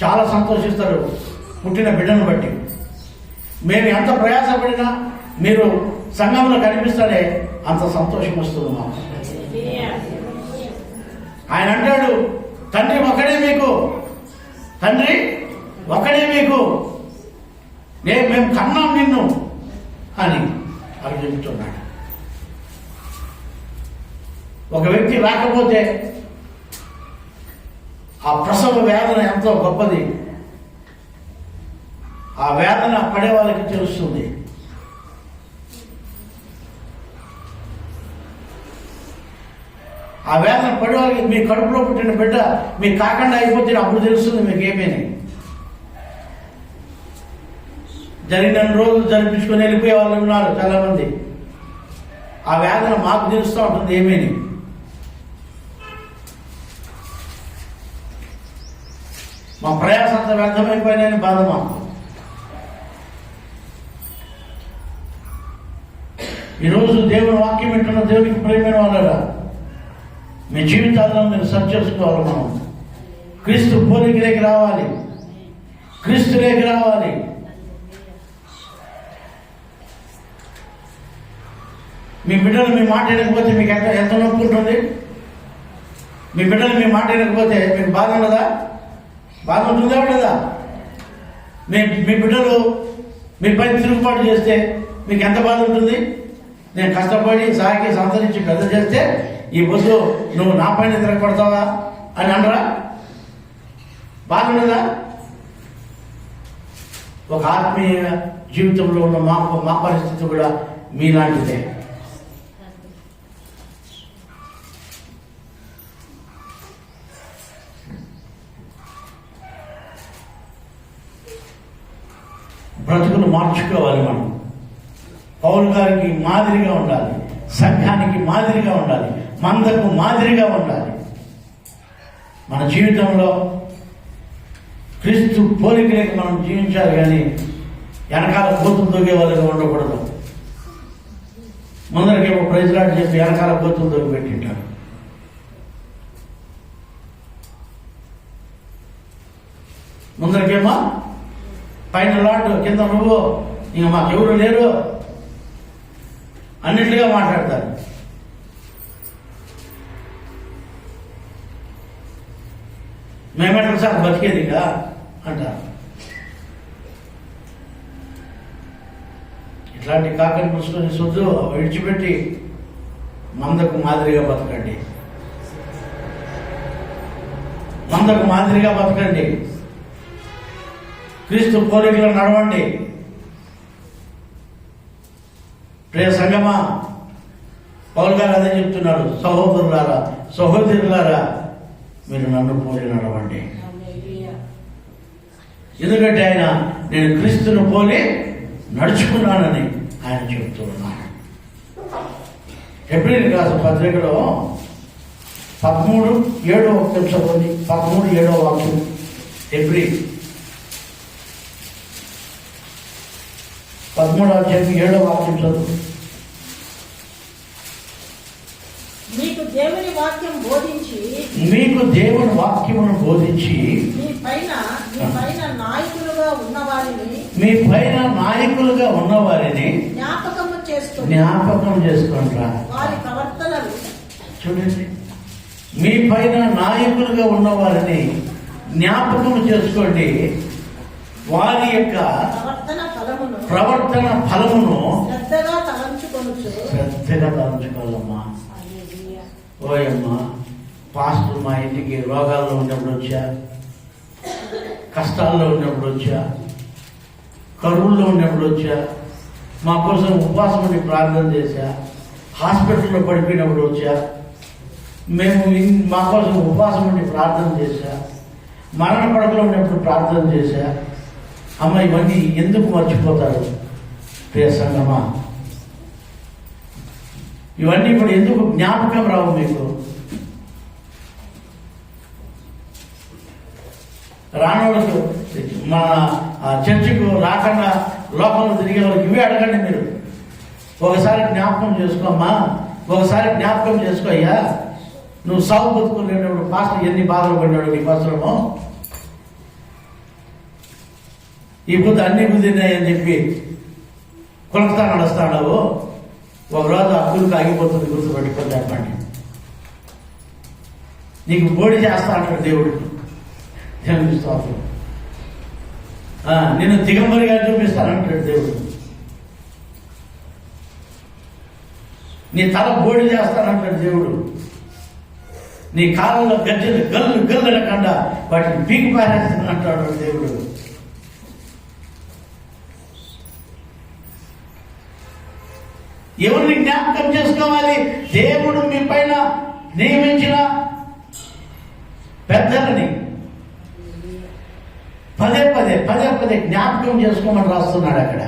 చాలా సంతోషిస్తారు పుట్టిన బిడ్డను బట్టి. మేము ఎంత ప్రయాసపడినా మీరు సంఘంలో కనిపిస్తారే అంత సంతోషం వస్తుంది మాకు. ఆయన అంటాడు, తండ్రి ఒకడే మీకు, తండ్రి ఒకడే మీకు, మేము కన్నాం నిన్ను అని అవి చెబుతున్నాడు. ఒక వ్యక్తి రాకపోతే ఆ ప్రసవ వేదన ఎంతో గొప్పది. ఆ వేదన పడే వాళ్ళకి తెలుస్తుంది. ఆ వేదన పడే వాళ్ళకి, మీ కడుపులో పుట్టిన బిడ్డ మీకు కాకుండా అయిపోతే అప్పుడు తెలుస్తుంది మీకు ఏమేని. జరిగిన రోజులు జరిపించుకొని వెళ్ళిపోయే వాళ్ళు ఉన్నారు చాలా మంది. ఆ వేదన మాకు తెలుస్తూ ఉంటుంది ఏమేని. మా ప్రయాసం అంతా వ్యర్థమైపోయినాయని బాధ మాకు. ఈరోజు దేవుని వాక్యం వింటున్న దేవునికి ప్రియమైన వాళ్ళరా, మీ జీవితాల్లో మీరు సరి చేసుకోవాలి. మనం క్రీస్తు పోలికలోకి రావాలి. క్రీస్తులోకి రావాలి. మీ బిడ్డలు మీ మాట వినకపోతే మీకు ఎంత నొప్పి ఉంటుంది? మీ బిడ్డలు మీ మాట వినకపోతే మీకు బాధ ఉండదా? బాధ ఉంటుందా ఉండదా? మీ బిడ్డలు మీ పై తిరుగుబాటు చేస్తే మీకు ఎంత బాధ ఉంటుంది? నేను కష్టపడి సాకి సంతరించి పెద్ద చేస్తే ఈ బొద్దు నువ్వు నా పైన తిరగబడతావా అని అనరా? బాధ ఉండదా? ఒక ఆత్మీయ జీవితంలో ఉన్న మా పరిస్థితి కూడా మీలాంటిదే. బ్రతుకును మార్చుకోవాలి. మనం పౌలు గారికి మాదిరిగా ఉండాలి, సంఘానికి మాదిరిగా ఉండాలి, మందకు మాదిరిగా ఉండాలి. మన జీవితంలో క్రీస్తు పోలికలేక మనం జీవించాలి, కానీ వెనకాల కోతులు దొగే వాళ్ళగా ఉండకూడదు. ముందరికేమో ప్రైజ్లాట్ చెప్పి వెనకాల కోతులు దొరికి పెట్టింటారు. ముందరికేమో పైన లాట్, కింద నువ్వు, ఇక మాకెవరు లేరు అన్నిట్లుగా మాట్లాడతారు. మేమెట్లా సార్ బతికేదిగా అంటారు. ఇట్లాంటి కాకని పుసుకొని సొద్దు విడిచిపెట్టి మందకు మాదిరిగా బతకండి. మందకు మాదిరిగా బతకండి. క్రీస్తు పోలికలో నడవండి. ప్రియ సంగమా, పౌలు గారు అదే చెప్తున్నారు. సహోదరులారా మీరు నన్ను పోలి నడవండి. ఎందుకంటే ఆయన నేను క్రీస్తును పోలి నడుచుకున్నానని ఆయన చెప్తూ ఉన్నాను. హెబ్రీయులకు రాసిన పత్రికలో 13:7 చదవండి. 13:7 వాక్యం. హెబ్రీ 13:7 వాక్యం చదువు. మీకు దేవుని వాక్యం బోధించి, మీకు దేవుని వాక్యమును బోధించి మీ పైన నాయకులుగా ఉన్నవారిని జ్ఞాపకం చేసుకుంటారా. వారి ప్రవర్తనలు చూడండి, మీ పైన నాయకులుగా ఉన్నవారిని జ్ఞాపకం చేసుకోండి. వారి యొక్క ప్రవర్తన ఫలమును శ్రద్ధగా తలంచుకోవాలమ్మా. ఓయమ్మా, పాస్టర్ మా ఇంటికి రోగాల్లో ఉన్నప్పుడు వచ్చా, కష్టాల్లో ఉన్నప్పుడు వచ్చా, కరువుల్లో ఉన్నప్పుడు వచ్చా, మా కోసం ఉపవాసం ఉండి ప్రార్థన చేశా, హాస్పిటల్లో పడిపోయినప్పుడు వచ్చా, మేము మా కోసం ఉపవాసం ఉండి ప్రార్థన చేశా, మరణ పడకలో ఉన్నప్పుడు ప్రార్థన చేశా. అమ్మ, ఇవన్నీ ఎందుకు మర్చిపోతారు ప్రియ సంగమా? ఇవన్నీ ఇప్పుడు ఎందుకు జ్ఞాపకం రావు మీకు? రానోళ్ళకు, మన చర్చికు రాకుండా లోకంలో తిరిగే వాళ్ళకి ఇవే అడగండి మీరు. ఒకసారి జ్ఞాపకం చేసుకోమ్మా, ఒకసారి జ్ఞాపకం చేసుకో అయ్యా. నువ్వు సాగు బతుకునేటప్పుడు పాస్టర్ ఎన్ని బాధలు పడినాడు నీ అవసరమో. ఈ బుద్ధి అన్ని కుదిరినాయని చెప్పి కొలకతా నడుస్తాడావు. ఒకరోజు అప్పులకు ఆగిపోతుంది, గుర్తుపెట్టుకొని చెప్పండి. నీకు బోడి చేస్తా అంటాడు దేవుడు. స్తోత్రం. నేను దిగంబరిగా చూపిస్తానంటాడు దేవుడు. నీ తల బోడి చేస్తానంటాడు దేవుడు. నీ కాలంలో గజ్జలు గల్లు అనకుండా వాటిని పీకి పారేస్తానంటాడు దేవుడు. ఎవరిని జ్ఞాపకం చేసుకోవాలి? దేవుడు మీ పైన నియమించిన పెద్దలని పదే పదే జ్ఞాపకం చేసుకోమని రాస్తున్నాడు అక్కడ.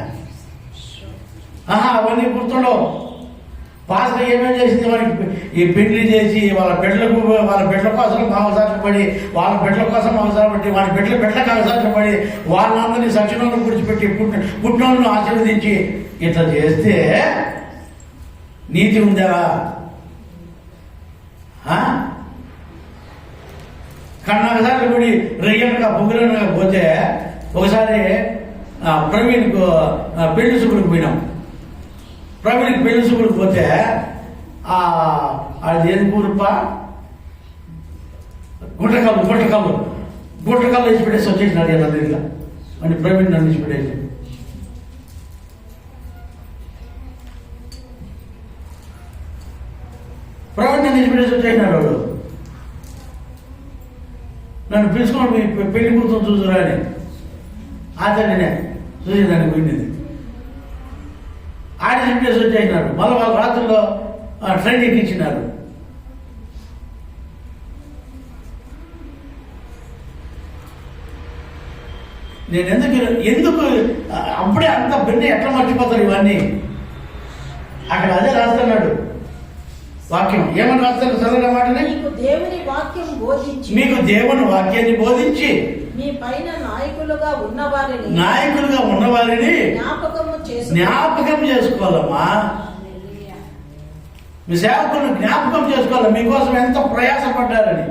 అవన్నీ గుర్తుండవు. పాస్టర్ ఏమేమి చేసింది? వాడికి ఈ పెళ్లి చేసి వాళ్ళ బిడ్డల కోసం అవసరం పడి, వాళ్ళ బిడ్డల కోసం అవసరం పడి, వాళ్ళ బిడ్డలకు అవసరం పడి, వాళ్ళందరినీ సచివాలను గుడిచిపెట్టి పుట్టినోళ్ళను ఆశీర్వదించి ఇట్లా చేస్తే నీతి ఉందా? కన్నగసార్లు పడి రెయ్యనగా బుగ్గులనగా పోతే ఒకసారి ప్రవీణ్కు పెళ్లి చూపులకు పోయినాం. ప్రవీణ్కి పెళ్లి చూపులకు పోతే అది ఏది కూరప్ప గుంటకల్లు వేసి పెట్టేసి వచ్చేసినాడు నా దగ్గర అని ప్రవీణ్ నన్ను వేసి పెట్టేసి. ప్రవీణ్ నన్ను వేసి పెట్టేసి వచ్చేసినాడు వాడు. నన్ను పిలుచుకొని పెళ్లి కూతురు చూసురా అని ఆచరణనే చూసేదానికి పోయింది. ఆడి చెప్పేసి వచ్చేసినాడు. మళ్ళీ వాళ్ళు రాత్రుల్లో ట్రైన్ ఎక్కించినారు. నేను ఎందుకు అప్పుడే అంత బిడ్డ ఎట్లా మర్చిపోతారు ఇవన్నీ? అక్కడ అదే రాస్తున్నాడు వాక్యం. ఏమని రాస్తాడు చదవడం మాటనే? మీకు దేవుని వాక్యం బోధించి, మీకు దేవుని వాక్యాన్ని బోధించి మీ పైన నాయకులుగా ఉన్నవారిని జ్ఞాపకం చేసుకోవాలమ్మా. మీ సేవకులను జ్ఞాపకం చేసుకోవాలి. మీకోసం ఎంత ప్రయాసపడ్డారని.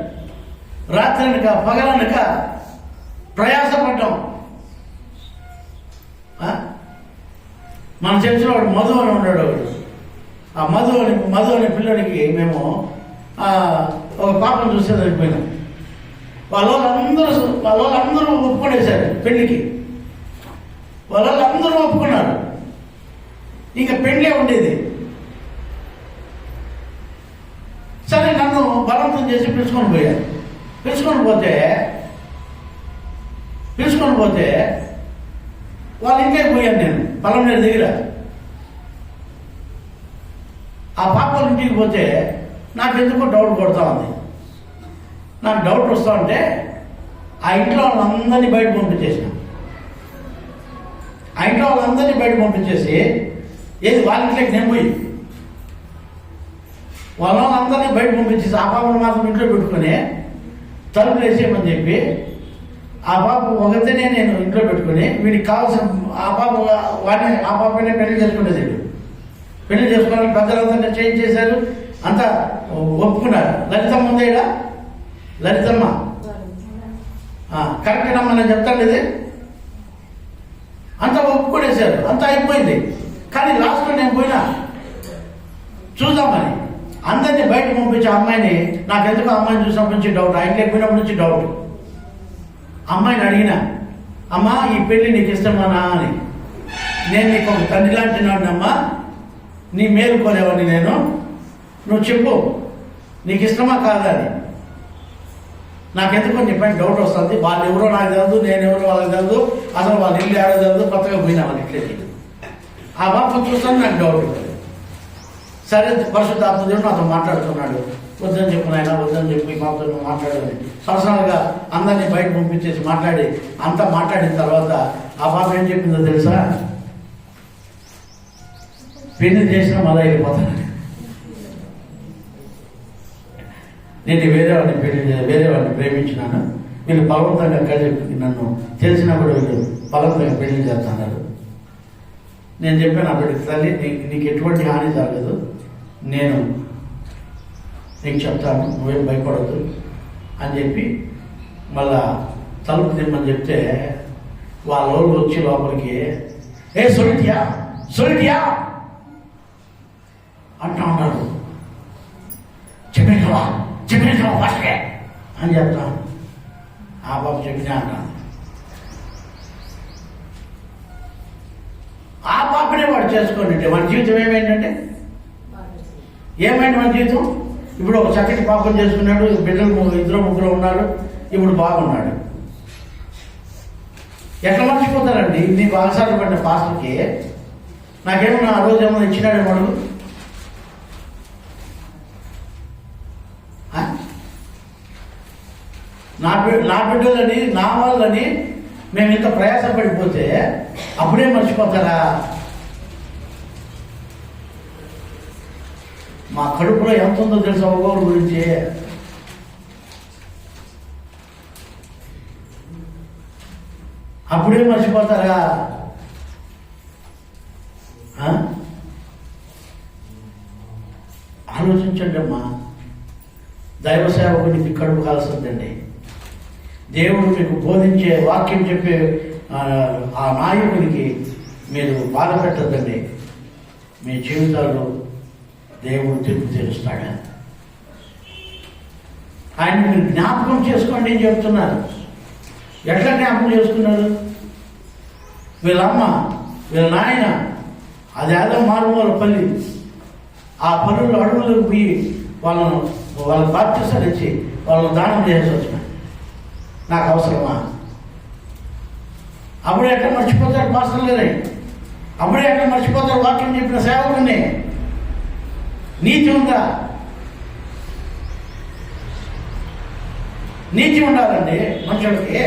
రాత్రనక పగలనక ప్రయాసపడ్డాం. మన చర్చిలో వాడు మధు అని ఉన్నాడు. వాడు ఆ మధు అనే పిల్లడికి మేము ఒక పాపను చూస్తే సరిపోయినాం. వాళ్ళందరూ ఒప్పుకునేశారు పెళ్లికి. వాళ్ళందరూ ఒప్పుకున్నారు. ఇంకా పెళ్ళే ఉండేది. సరే నన్ను బలవంతం చేసి పిలుచుకొని పోయారు. పిలుచుకొని పోతే వాళ్ళ ఇంటికి పోయాను నేను పలమనేరు దగ్గర. ఆ పాప వాళ్ళ ఇంటికి పోతే నాకు ఎందుకో డౌట్ కొడతా ఉంది. నాకు డౌట్ వస్తా ఉంటే ఆ ఇంట్లో వాళ్ళందరినీ బయట పంపించేసిన. ఆ ఇంట్లో వాళ్ళందరినీ బయట పంపించేసి ఏది వాళ్ళ ఇంట్లోకి నేను పోయి వాళ్ళందరినీ బయట పంపించేసి ఆ పాపను మాత్రం ఇంట్లో పెట్టుకుని తలుపులు వేసేయమని చెప్పి ఆ పాప ఒకరితేనే నేను ఇంట్లో పెట్టుకుని వీడికి కావాల్సిన ఆ పాపనే పెళ్లి చేసుకునేది. పెళ్లి చేసుకోవడానికి పెద్దలంతా చేంజ్ చేశారు. అంతా ఒప్పుకున్నారు. లలితమ్మ ఉందేడా? లలితమ్మ కరెక్ట్ అమ్మ నేను చెప్తాను ఇది. అంతా ఒప్పుకునేశారు. అంతా అయిపోయింది. కానీ లాస్ట్లో నేను పోయినా చూద్దామని అందరినీ బయట పంపించే అమ్మాయిని, నాకు ఎందుకు అమ్మాయిని చూసినప్పటి నుంచి డౌట్, ఆ ఇంట్లోకి పోయినప్పటి నుంచి డౌట్. అమ్మాయిని అడిగినా, అమ్మా ఈ పెళ్లి నీకు ఇష్టమానా అని. నేను నీకు ఒక తండ్రి లాంటి నాడినమ్మా, నీ మేలు కోరేవాడిని నేను, నువ్వు చెప్పు నీకు ఇష్టమా కాదా అని. నాకెందుకో నీ పైన డౌట్ వస్తుంది. వాళ్ళు ఎవరో నాకు తెలియదు, నేనెవరో వాళ్ళకి తెలియదు, అసలు వాళ్ళు ఇల్లు ఏడో తెలియదు, కొత్తగా పోయినా వాళ్ళ ఇంట్లోకి. ఆ బాబు చూస్తాను నాకు డౌట్. సరే పరిశుద్ధాత్మ దేవుడు నాతో మాట్లాడుతున్నాడు. వద్దని చెప్పు నాయన, వద్దని చెప్పి మాతో మాట్లాడాలి. పర్సనల్గా అందరినీ బయట పంపించేసి మాట్లాడి అంతా మాట్లాడిన తర్వాత ఆ పాప ఏం చెప్పిందో తెలుసా? పెళ్లి చేసినా మళ్ళీ వెళ్ళిపోతాను. నేను వేరే వాడిని ప్రేమించినాను. వీళ్ళు బలవంతంగా కలిపి నన్ను తెలిసినప్పుడు వీళ్ళు బలవంతంగా పెళ్లి చేస్తున్నారు. నేను చెప్పాను అప్పటికి, తల్లి నీకు ఎటువంటి హాని జరగదు, నేను నీకు చెప్తాను, నువ్వేం భయపడద్దు అని చెప్పి మళ్ళా తలుపు తిమ్మని చెప్తే వాళ్ళ వాళ్ళు వచ్చి లోపలికి ఏ సొలిటియా అంటా ఉన్నాడు. చెప్పేసావా ఫస్ట్కే అని చెప్తాను. ఆ బాబు చెప్పినా అంటాను. ఆ పాపనే వాడు చేసుకోండి. మన జీవితం ఏమైందంటే ఏమైంది? మన జీవితం ఇప్పుడు ఒక చక్కటి పాపం చేసుకున్నాడు, బిడ్డలు 2-3 ఉన్నాడు, ఇప్పుడు బాగున్నాడు. ఎట్లా మర్చిపోతారండి? నీకు అవసరం పడిన పాస్టర్కి నాకేమన్నా ఆ రోజు ఏమన్నా ఇచ్చినాడేమో అడుగు. నా బిడ్డలని నా వాళ్ళని మేము ఇంత ప్రయాసపడిపోతే అప్పుడే మర్చిపోతారా? మా కడుపులో ఎంత ఉందో తెలుసా ఒక్కొక్కరి గురించి. అప్పుడే మర్చిపోతారా? ఆలోచించండి అమ్మా. దైవ సేవకుడికి కడుపు కాల్సిందండి. దేవుడు మీకు బోధించే వాక్యం చెప్పే ఆ నాయకునికి మీరు బాధ పెట్టద్దండి. మీ జీవితాల్లో దేవుడు తీర్పు తీరుస్తాడు. ఆయన మీరు జ్ఞాపకం చేసుకోండి అని చెప్తున్నారు. ఎట్లా జ్ఞాపకం చేసుకున్నారు? వీళ్ళమ్మ, వీళ్ళ నాయన అదేదో మారుమూల పల్లి, ఆ పల్లెల్లో అడవులకు పోయి వాళ్ళ బాప్తిసాలు ఇచ్చి వాళ్ళని దానం చేసి వచ్చిన. నాకు అవసరమా? అప్పుడే ఎక్కడ మర్చిపోతారు పాస్టర్లే, అప్పుడే ఎక్కడ మర్చిపోతారు వాక్యం చెప్పిన సేవకుని. నీతి ఉందా? నీతి ఉండాలండి మనుషులకి.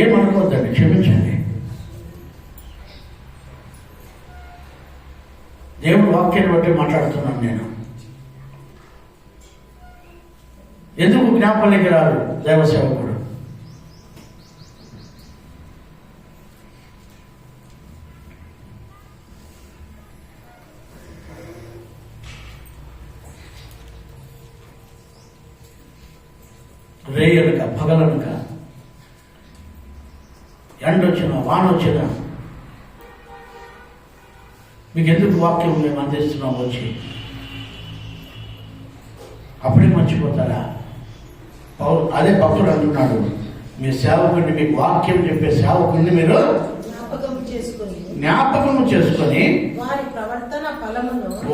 ఏమనుకోవద్దండి, క్షమించండి. దేవుడు వాక్యాన్ని బట్టి మాట్లాడుతున్నాను నేను. ఎందుకు జ్ఞాపకానికి రాడు దైవ సేవకుడు? రేయనక పగలనక, ఎండొచ్చినా వానొచ్చినా మీకు ఎందుకు వాక్యం మేము అందిస్తున్నాం వచ్చి? అప్పుడే మర్చిపోతారా? అదే భక్తుడు అంటున్నాడు, మీ సేవకుడిని, మీకు వాక్యం చెప్పే సేవకుడిని మీరు జ్ఞాపకం చేసుకొని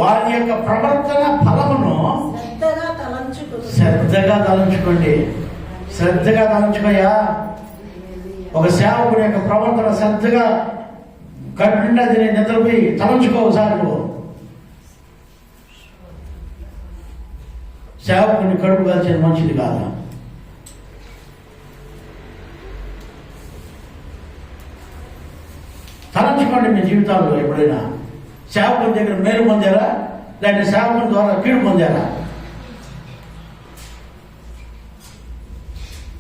వారి యొక్క ప్రవర్తన ఫలమును శ్రద్ధగా తలంచుకోండి. శ్రద్ధగా తలంచుకోయా. ఒక సేవకుడి యొక్క ప్రవర్తన శ్రద్ధగా కట్టిండా తిని నిద్రపోయి తలంచుకో ఒకసారి. నువ్వు సేవకుడిని కడుపు కాల్చేది మంచిది కాదా? తలంచుకోండి మీ జీవితాల్లో. ఎప్పుడైనా సేవకుని దగ్గర మేలు పొందారా, లేదంటే సేవకుని ద్వారా కీడు పొందారా?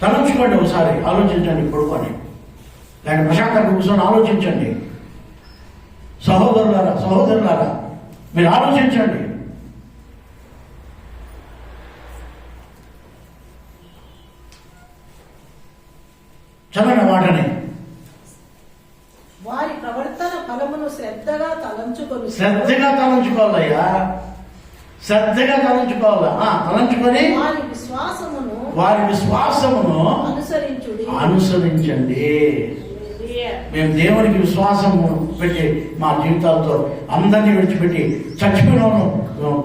తలంచుకోండి ఒకసారి, ఆలోచించండి. పడుకొని లేదంటే ప్రశాంతంగా కూర్చొని ఆలోచించండి. సహోదరులారా మీరు ఆలోచించండి. చదవండి మాటని. వారి ప్రవర్తన ఫలమును శ్రద్ధగా తలంచుకోవాలయ్యా, శ్రద్ధగా తలంచుకోవాలా. తలంచుకొని వారి విశ్వాసమును అనుసరించండి. మేము దేవునికి విశ్వాసము పెట్టి మా జీవితాలతో అందరినీ విడిచిపెట్టి చచ్చిపోయిన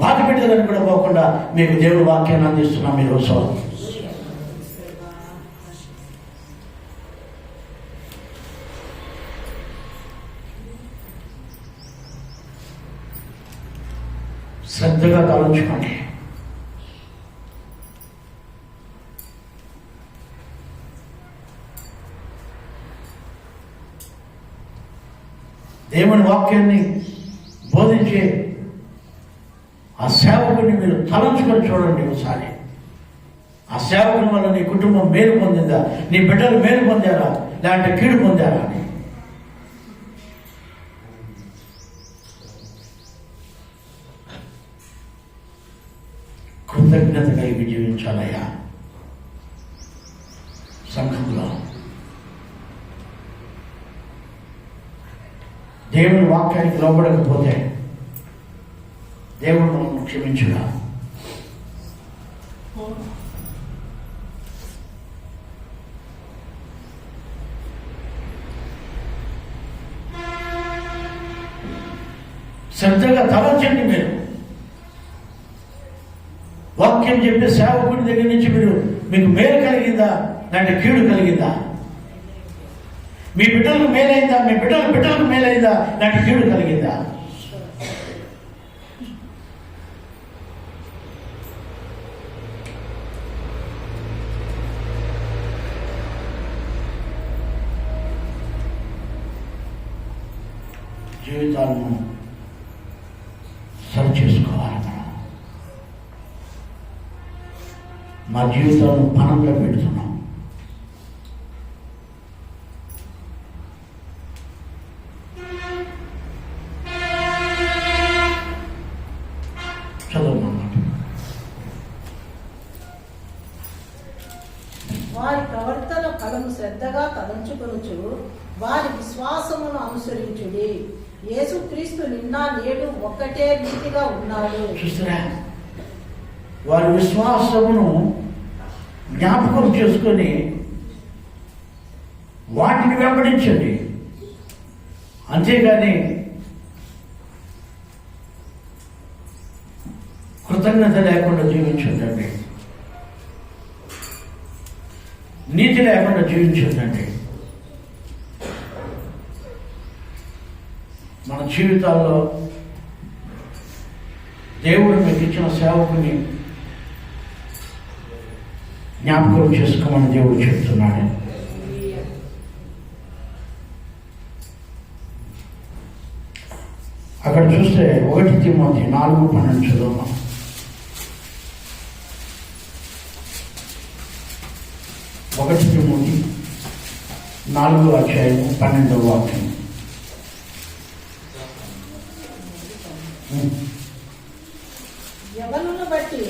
బాధ పెట్టేదని కూడా పోకుండా మీకు దేవుడి వాక్యాన్ని అందిస్తున్నాం. మీరు శ్రద్ధగా తలంచుకోండి. దేవుని వాక్యాన్ని బోధించే ఆ సేవకుడిని మీరు తలంచుకొని చూడండి ఒకసారి. ఆ సేవకుని వల్ల నీ కుటుంబం మేలు పొందిందా, నీ బిడ్డలు మేలు పొందారా, లేదంటే కీడు పొందారా అని. కృతజ్ఞత కలిగి జీవించాలయ్యా సంఘంలో. దేవుని వాక్యానికి లోబడకపోతే దేవుడు మనల్ని క్షమించుగా. శ్రద్ధగా తలంచండి. మీరు వాక్యం చెప్పే సేవకుడి దగ్గర నుంచి మీకు మేలు కలిగిందా, లేదంటే కీడు కలిగిందా? మీ బిడ్డలకు మేలైందా, మీ బిడ్డలకు మేలైందా, లేదంటే కీడు కలిగిందా? జీవితాలను సరి చేసుకోవాలి. మా జీవితాలను పణంగా పెడుతున్నాం. వారి ప్రవర్తన ఫలము శ్రద్ధగా తలంచుకొనుచు వారి విశ్వాసమును అనుసరించుడి. యేసుక్రీస్తు నిన్న నేడు ఒక్కటే రీతిగా ఉన్నాడు. చూస్తారా, వారి విశ్వాసమును జ్ఞాపకం చేసుకొని వాటిని వెంబడించండి. అంతేగాని కృతజ్ఞత లేకుండా జీవించండి, నీతి లేకుండా జీవించండి. మన జీవితాల్లో దేవుడు మీకు ఇచ్చిన సేవకుని జ్ఞాపకం చేసుకోమని దేవుడు చెప్తున్నాడు. అక్కడ చూస్తే 1 తిమోతి 4:12 చదువుతాం. 1 తిమోతి 4:12. యవ్వనును బట్టి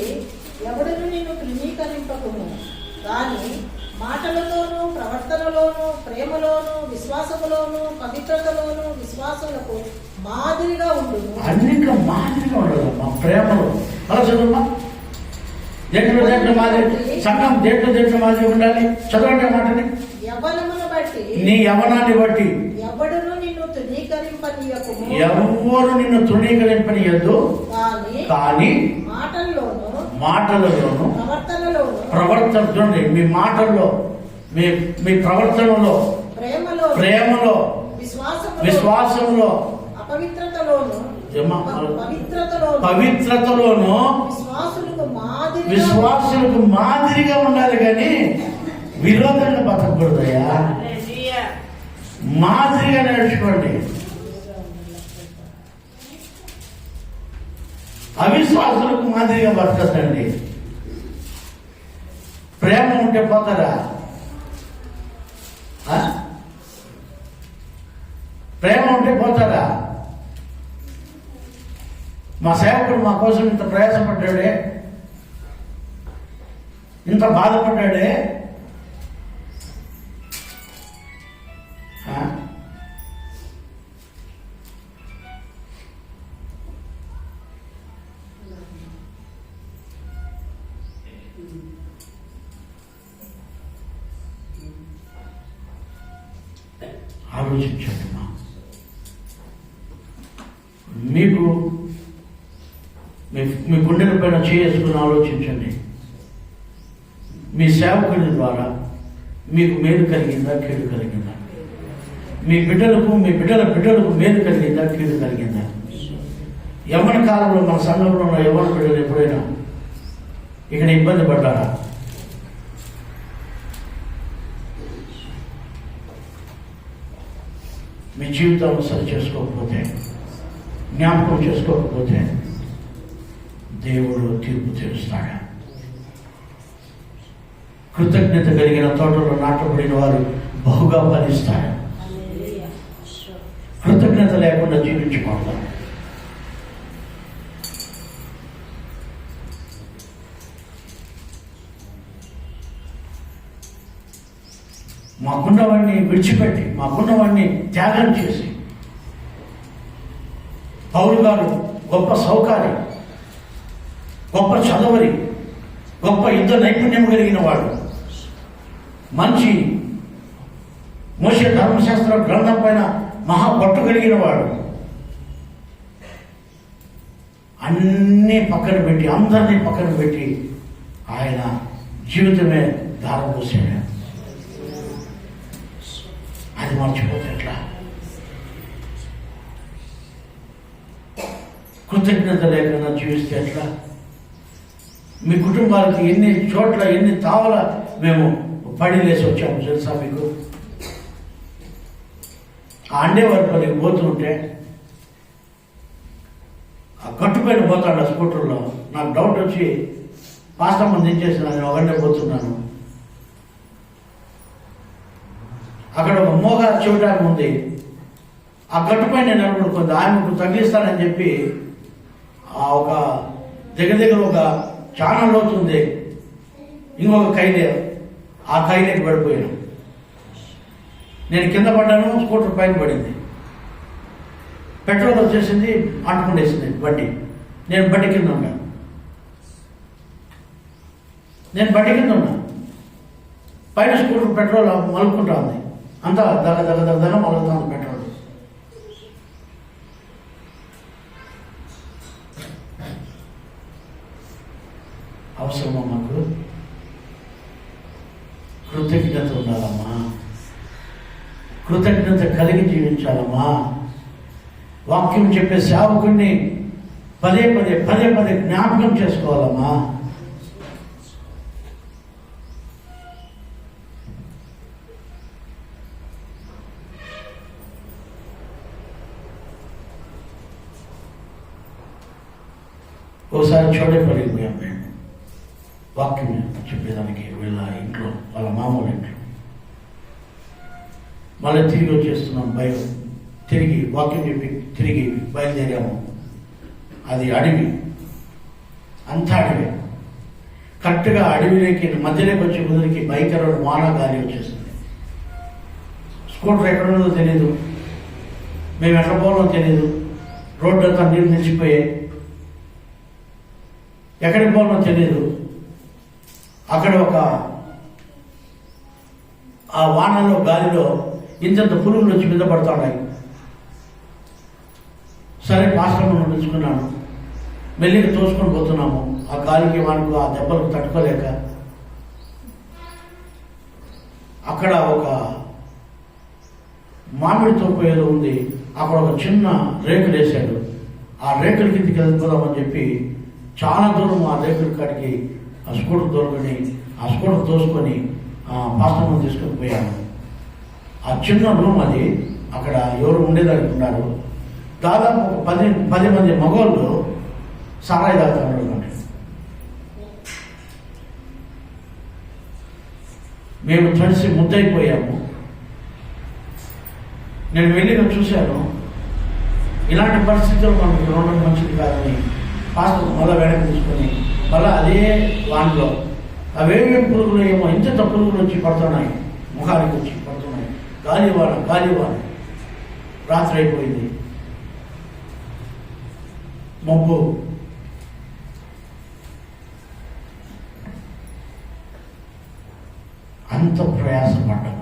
ఎవడును నిన్ను తృణీకరింపకుము, కానీ మాటలతోనూ ప్రవర్తనలోను ప్రేమలోను విశ్వాసములోను పవిత్రతలోను విశ్వాసులకు మాదిరిగా ఉండును. అన్నింటిలో మాదిరిగా ఉండదు. మా ప్రేమలో అలా చదువుమా. దేంట్లో మాదిరి, సంఘం దేంట్లో మాదిరి ఉండాలి. చదవండి మాటని. యవ్వనమును బట్టి, నీ యవ్వనాన్ని బట్టి ఎవడును నిన్ను తృణీకరింపనీయకుము, ఎవరు నిన్ను తృణీకరింపనీయద్దు, కానీ మాటలలోను ప్రవర్తన, మీ మాటల్లో మీ ప్రవర్తనలో ప్రేమలో విశ్వాసంలో పవిత్రతలోను విశ్వాసులకు మాదిరిగా ఉండాలి, కానీ విరోధంగా బతకూడదయ్యా. మాదిరిగా నడుచుకోండి. అవిశ్వాసులకు మాదిరిగా బతకద్దండి. ప్రేమ ఉంటే పోతారా? ప్రేమ ఉంటే పోతారా? మా సేవకుడు మా కోసం ఇంత ప్రయాసపడ్డాడే, ఇంత బాధపడ్డాడే. ఆలోచించండి. మీకు మీ గుండెల పైన చేసుకుని ఆలోచించండి. మీ సేవకుని ద్వారా మీకు మేలు కలిగిందా, కీడు కలిగిందా? మీ బిడ్డలకు మీ బిడ్డలకు మేలు కలిగిందా, కీడు కలిగిందా? యవ్వన కాలంలో మన సంఘంలో ఉన్న యవ్వన బిడ్డలు ఎప్పుడైనా ఇక్కడ ఇబ్బంది పడ్డారా? మీ జీవితాలను సరి చేసుకోకపోతే, జ్ఞాపకం చేసుకోకపోతే దేవుడు తీర్పు తీరుస్తాడు. కృతజ్ఞత కలిగిన తోటలో నాటబడిన వారు బహుగా ఫలిస్తారు. కృతజ్ఞత లేకుండా జీవించకూడదు. మాకున్నవాడిని విడిచిపెట్టి, మాకున్నవాడిని త్యాగం చేసి, పౌలు గారు గొప్ప సౌకారి, గొప్ప చదవరి, గొప్ప యుద్ధ నైపుణ్యం కలిగిన వాడు, మంచి మోషే ధర్మశాస్త్ర గ్రంథం పైన మహాపట్టు కలిగిన వాడు, అన్నీ పక్కన పెట్టి, అందరినీ పక్కన పెట్టి ఆయన జీవితమే దారం పోసాడు. అది మర్చిపోతే ఎట్లా? కృతజ్ఞత లేకుండా జీవిస్తే ఎట్లా? మీ కుటుంబాలకి ఎన్ని చోట్ల ఎన్ని తావల మేము పడిలేసి వచ్చాము తెలుసా మీకు? ఆ అండేవారిపల్లికి పోతుంటే ఆ కట్టుపైన పోతాడు ఆ స్కూటర్లో. నాకు డౌట్ వచ్చి పాస్టమ్మ దించేసిన నేను ఒకటే పోతున్నాను. అక్కడ ఒక మోగ చెవిటాకు ఉంది. ఆ గట్టుపైన నిలబడుకుంది. ఆమెకు తగిలిస్తానని చెప్పి ఆ ఒక దగ్గర ఒక చాలా లోతుంది ఇంకొక ఖైదే ఆ కాయలకి పడిపోయాను. నేను కింద పడ్డాను, స్కూటర్ పైన పడింది. పెట్రోల్ వచ్చేసింది, అంటుకుండేసింది బండి. నేను బండి కింద ఉన్నా. పైన స్కూటర్ పెట్రోల్ మలుపుకుంటా ఉంది. అంతా దగ్గర మలుగుతా ఉంది పెట్రోల్. అవసరమా మాకు? కృతజ్ఞత ఉండాలమ్మా, కృతజ్ఞత కలిగి జీవించాలమ్మా. వాక్యం చెప్పే సేవకుడిని పదే పదే జ్ఞాపకం చేసుకోవాలమ్మా. ఒకసారి చోడేపల్లికి పోయాం మేము వాక్యం చెప్పేదానికి. వీళ్ళ ఇంట్లో, వాళ్ళ మామూలు ఇంట్లో. మళ్ళీ తిరిగి వచ్చేస్తున్నాం. తిరిగి వాక్యం చెప్పి తిరిగి బయలుదేరాము. అది అడవి, అంతా అడవి. కరెక్ట్గా అడవిలోకి మధ్యలోకి వచ్చే ముందుకి భయంకరమైన వాన గాలి వచ్చేసింది. స్కూటర్ ఎక్కడ ఉన్నదో తెలియదు, మేము ఎట్లా పోవాలో తెలియదు. రోడ్డు అంతా నీళ్ళు నిలిచిపోయాయి, ఎక్కడికి పోవాలో తెలియదు. అక్కడ ఆ వానలో గాలిలో ఇంతంత పురుగులు వచ్చి మీద పడుతున్నాయి. సరే పాస్టర్ను పిలుచుకున్నాను. మెల్లిగా తోసుకొని పోతున్నాము. ఆ గాలికి మనకు ఆ దెబ్బలకు తట్టుకోలేక అక్కడ ఒక మామిడి తోపు ఏదో ఉంది, అక్కడ ఒక చిన్న రేకులు వేసాడు. ఆ రేకుల కిందకి వెళ్ళిపోదామని చెప్పి చాలా దూరం ఆ రేకుల కాడికి ఆ స్కూటర్ దొరుకుని ఆ స్కూటర్ తోసుకొని పాస్టర్ను తీసుకొని పోయాను. ఆ చిన్న రూమ్ అది. అక్కడ ఎవరు ఉండేదానికి ఉన్నారు. దాదాపు ఒక 10 మంది మగవాళ్ళు సారాయి తాగుతున్నారు. మేము తడిసి ముద్దయిపోయాము. నేను వెళ్ళి చూశాను. ఇలాంటి పరిస్థితుల్లో మనకు ఉండడం మంచిది కాదని పాస్టర్ మళ్ళీ వెనక్కి తీసుకొని మళ్ళీ అదే వాన్లో అవేమేమి పురుగులు ఏమో ఇంత పురుగులు వచ్చి పడుతున్నాయి, ముఖానికి వచ్చి పడుతున్నాయి. గాలివాన రాత్రి అయిపోయింది. మబ్బు. అంత ప్రయాసపడ్డాము.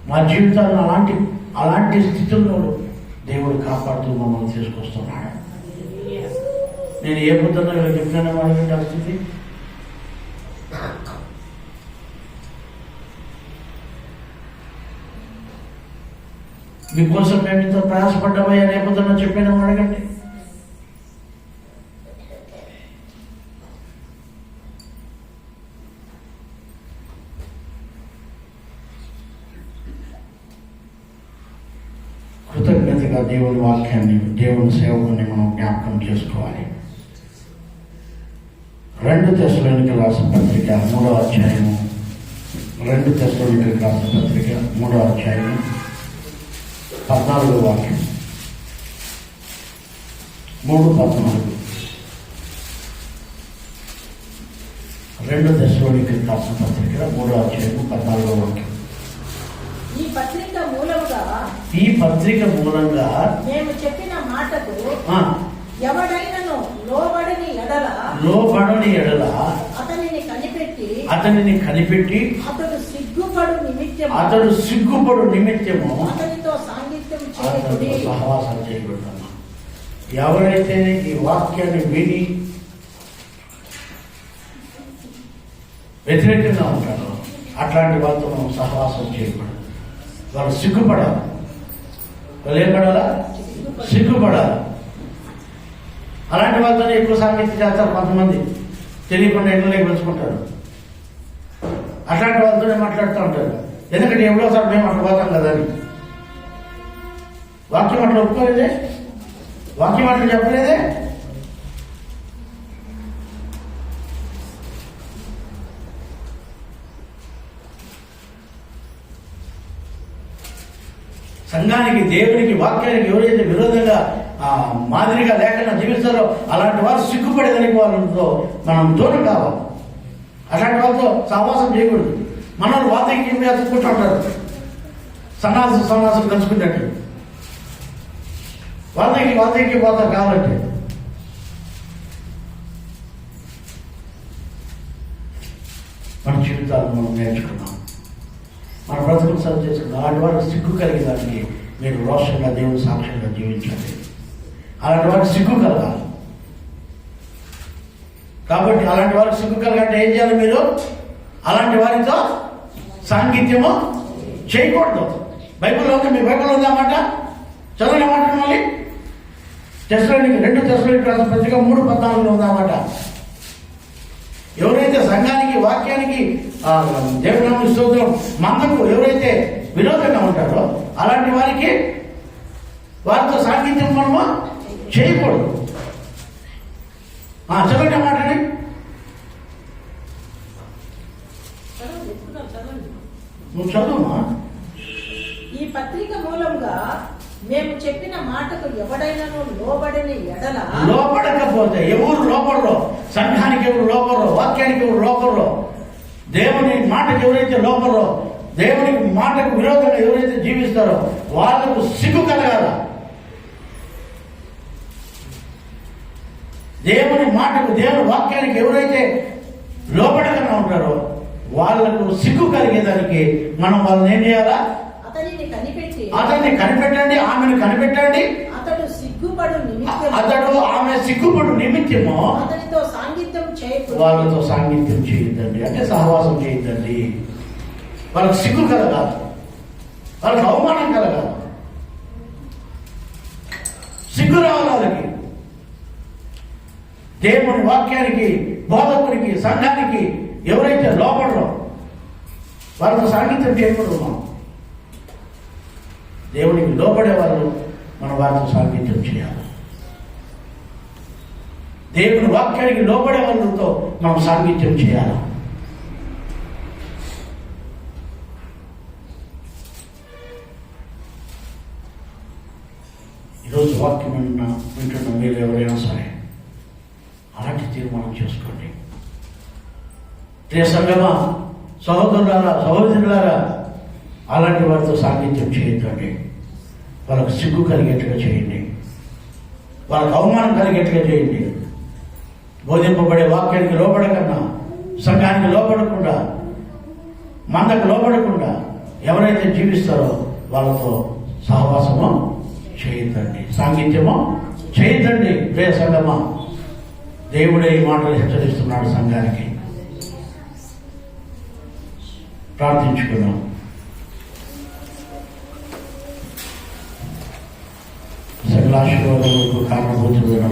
మా జీవితాలను అలాంటి స్థితుల్లో దేవుడు కాపాడుతూ మమ్మల్ని తీసుకొస్తున్నాడు. నేను ఏ పొద్దున్న చెప్తాను వాళ్ళకి పరిస్థితి. మీకోసం మేము ఇంత ప్రయాసపడ్డామయ్యా ఏ పొద్దున్న చెప్పాను అడగండి. కృతజ్ఞతగా దేవుని వాక్యాన్ని, దేవుని సేవకుని మనం జ్ఞాపకం చేసుకోవాలి. 2 తెస్సలోనికీయులకు రాసిన పత్రిక 3వ అధ్యాయము. 2 తెస్సలోనికీయులకు రాసిన పత్రిక 3వ అధ్యాయము 14వ వాక్యం. 3:14. 2 తెస్సలోనికీయులకు రాసిన పత్రిక 3వ అధ్యాయము 14వ వాక్యం. ఈ పత్రిక మూలంగా మేము చెప్పిన మాటకు ఎవడైనను లోబడని ఎడల అతనిని కనిపెట్టి అతడు సిగ్గుపడు నిమిత్తము అతనితో సాంగత్యం సహవాసం చేయబడతాము. ఎవరైతే ఈ వాక్యాన్ని విని వ్యతిరేకంగా ఉంటారో అట్లాంటి వాళ్ళతో మనం సహవాసం చేయకూడదు. వాళ్ళు సిగ్గుపడాలి. వాళ్ళు ఏం పడాలా? సిగ్గుపడాలి. అలాంటి వాళ్ళతోనే ఎక్కువ సాంగత్యం చేస్తారు. కొంతమంది తెలియకుండా ఎట్లనే పెంచుకుంటారు. అట్లాంటి వాళ్ళతోనే మాట్లాడుతూ ఉంటారు. ఎందుకంటే ఎవరోసారి మేము అట్లా పోతాం కదా అని. వాక్యం అట్లా ఒప్పుకోలేదే, వాక్యం అట్లా చెప్పలేదే. సంఘానికి, దేవునికి, వాక్యానికి ఎవరైతే విరోధంగా మాదిరిగా లేకుండా జీవిస్తారో అలాంటి వారు సిగ్గుపడేదానికి వాళ్ళతో మనం దూరం కావాలి. అలాంటి వాళ్ళతో సహవాసం చేయకూడదు. మనల్ని వాతకి ఎత్తుకుంటూ ఉంటారు, సన్నాసం కలుసుకున్నట్టు. వాతకి పోతారు కాబట్టి మన జీవితాలు మనం నేర్చుకున్నాం, మన బ్రతుకులు సరి చేసుకున్నాం. అలాంటి వారికి సిగ్గు కలిగేదానికి మీరు రోషంగా దేవుని సాక్ష్యంగా జీవించండి. అలాంటి వారికి సిగ్గు కలగాలి. కాబట్టి అలాంటి వారికి సిగ్గు కలగంటే ఏం చేయాలి? మీరు అలాంటి వారితో సాంగత్యము చేయకూడదు. బైబిల్లో ఉంది, మీ బైబిల్లో ఉంది అన్నమాట. చదవని మాట మళ్ళీ తెస్సలోనికీ 2 తెస్సలోనికీ రాసిన పత్రిక 3:14 ఉందన్నమాట. ఎవరైతే సంఘానికి, వాక్యానికి, దేవుని నామమున స్తోత్రం మందకు ఎవరైతే విరోధంగా ఉంటారో అలాంటి వారితో సాంగత్యం మనము చేయకూడదు. చదవండి మాటని. నువ్వు చదువుమా. ఈ పత్రిక మూలంగా మేము చెప్పిన మాటకు ఎవడైనాను లోబడని ఎడల, లోపడకపోతే ఎవరు లోపడరో, సంఘానికి ఎవరు లోపడరో, వాక్యానికి ఎవరు లోపడరో, దేవుని మాటకు ఎవరైతే లోపడరో, దేవుని మాటకు విరోధంగా ఎవరైతే జీవిస్తారో వాళ్ళకు సిగ్గు కలగాల. దేవుని మాటకు, దేవుని వాక్యానికి ఎవరైతే లోపడకుండా ఉంటారో వాళ్లకు సిగ్గు కలిగేదానికి మనం వాళ్ళని ఏం చేయాలా? అతన్ని కనిపెట్టండి, ఆమెను కనిపెట్టండి. అతడు ఆమె సిగ్గుపడు నిమిత్తము అతనితో సాంగత్యం చేయకూడదు. వాళ్ళతో సాంగత్యం చేయొద్దండి, అంటే సహవాసం చేయొద్దండి. వాళ్ళకి సిగ్గు కలగాలి, వాళ్ళకి అవమానం కలగాలి, సిగ్గు రావాలి వాళ్ళకి. దేవుని వాక్యానికి, బోధకునికి, సంఘానికి ఎవరైతే లోపడరో వాళ్ళతో సాంగత్యం చేయకూడదు. మనం దేవునికి లోపడే వాళ్ళు మన వారితో సాంగత్యం చేయాలి. దేవుని వాక్యానికి లోపడే వాళ్ళతో మనం సాంగత్యం చేయాలి. ఈరోజు వాక్యం వింటున్న మీరు ఎవరైనా సరే అలాంటి తీర్మానం చేసుకోండి. ప్రియ సంగమా, సహోదరులారా, సహోదరులారా, అలాంటి వారితో సాంగత్యం చేయొద్దండి. వాళ్ళకు సిగ్గు కలిగేట్టుగా చేయండి, వాళ్ళకు అవమానం కలిగేట్టుగా చేయండి. బోధింపబడే వాక్యానికి లోపడకన్నా, సంఘానికి లోపడకుండా, మందకు లోపడకుండా ఎవరైతే జీవిస్తారో వాళ్ళతో సహవాసము చేయొద్దండి, సాంగత్యము చేయొద్దండి. ప్రియ సంగమా, దేవుడే ఈ మాటలు హెచ్చరిస్తున్నాడు సంఘానికి. ప్రార్థించుకున్నాం. సకలాశీర్వాదములకు కారణభూతుడైన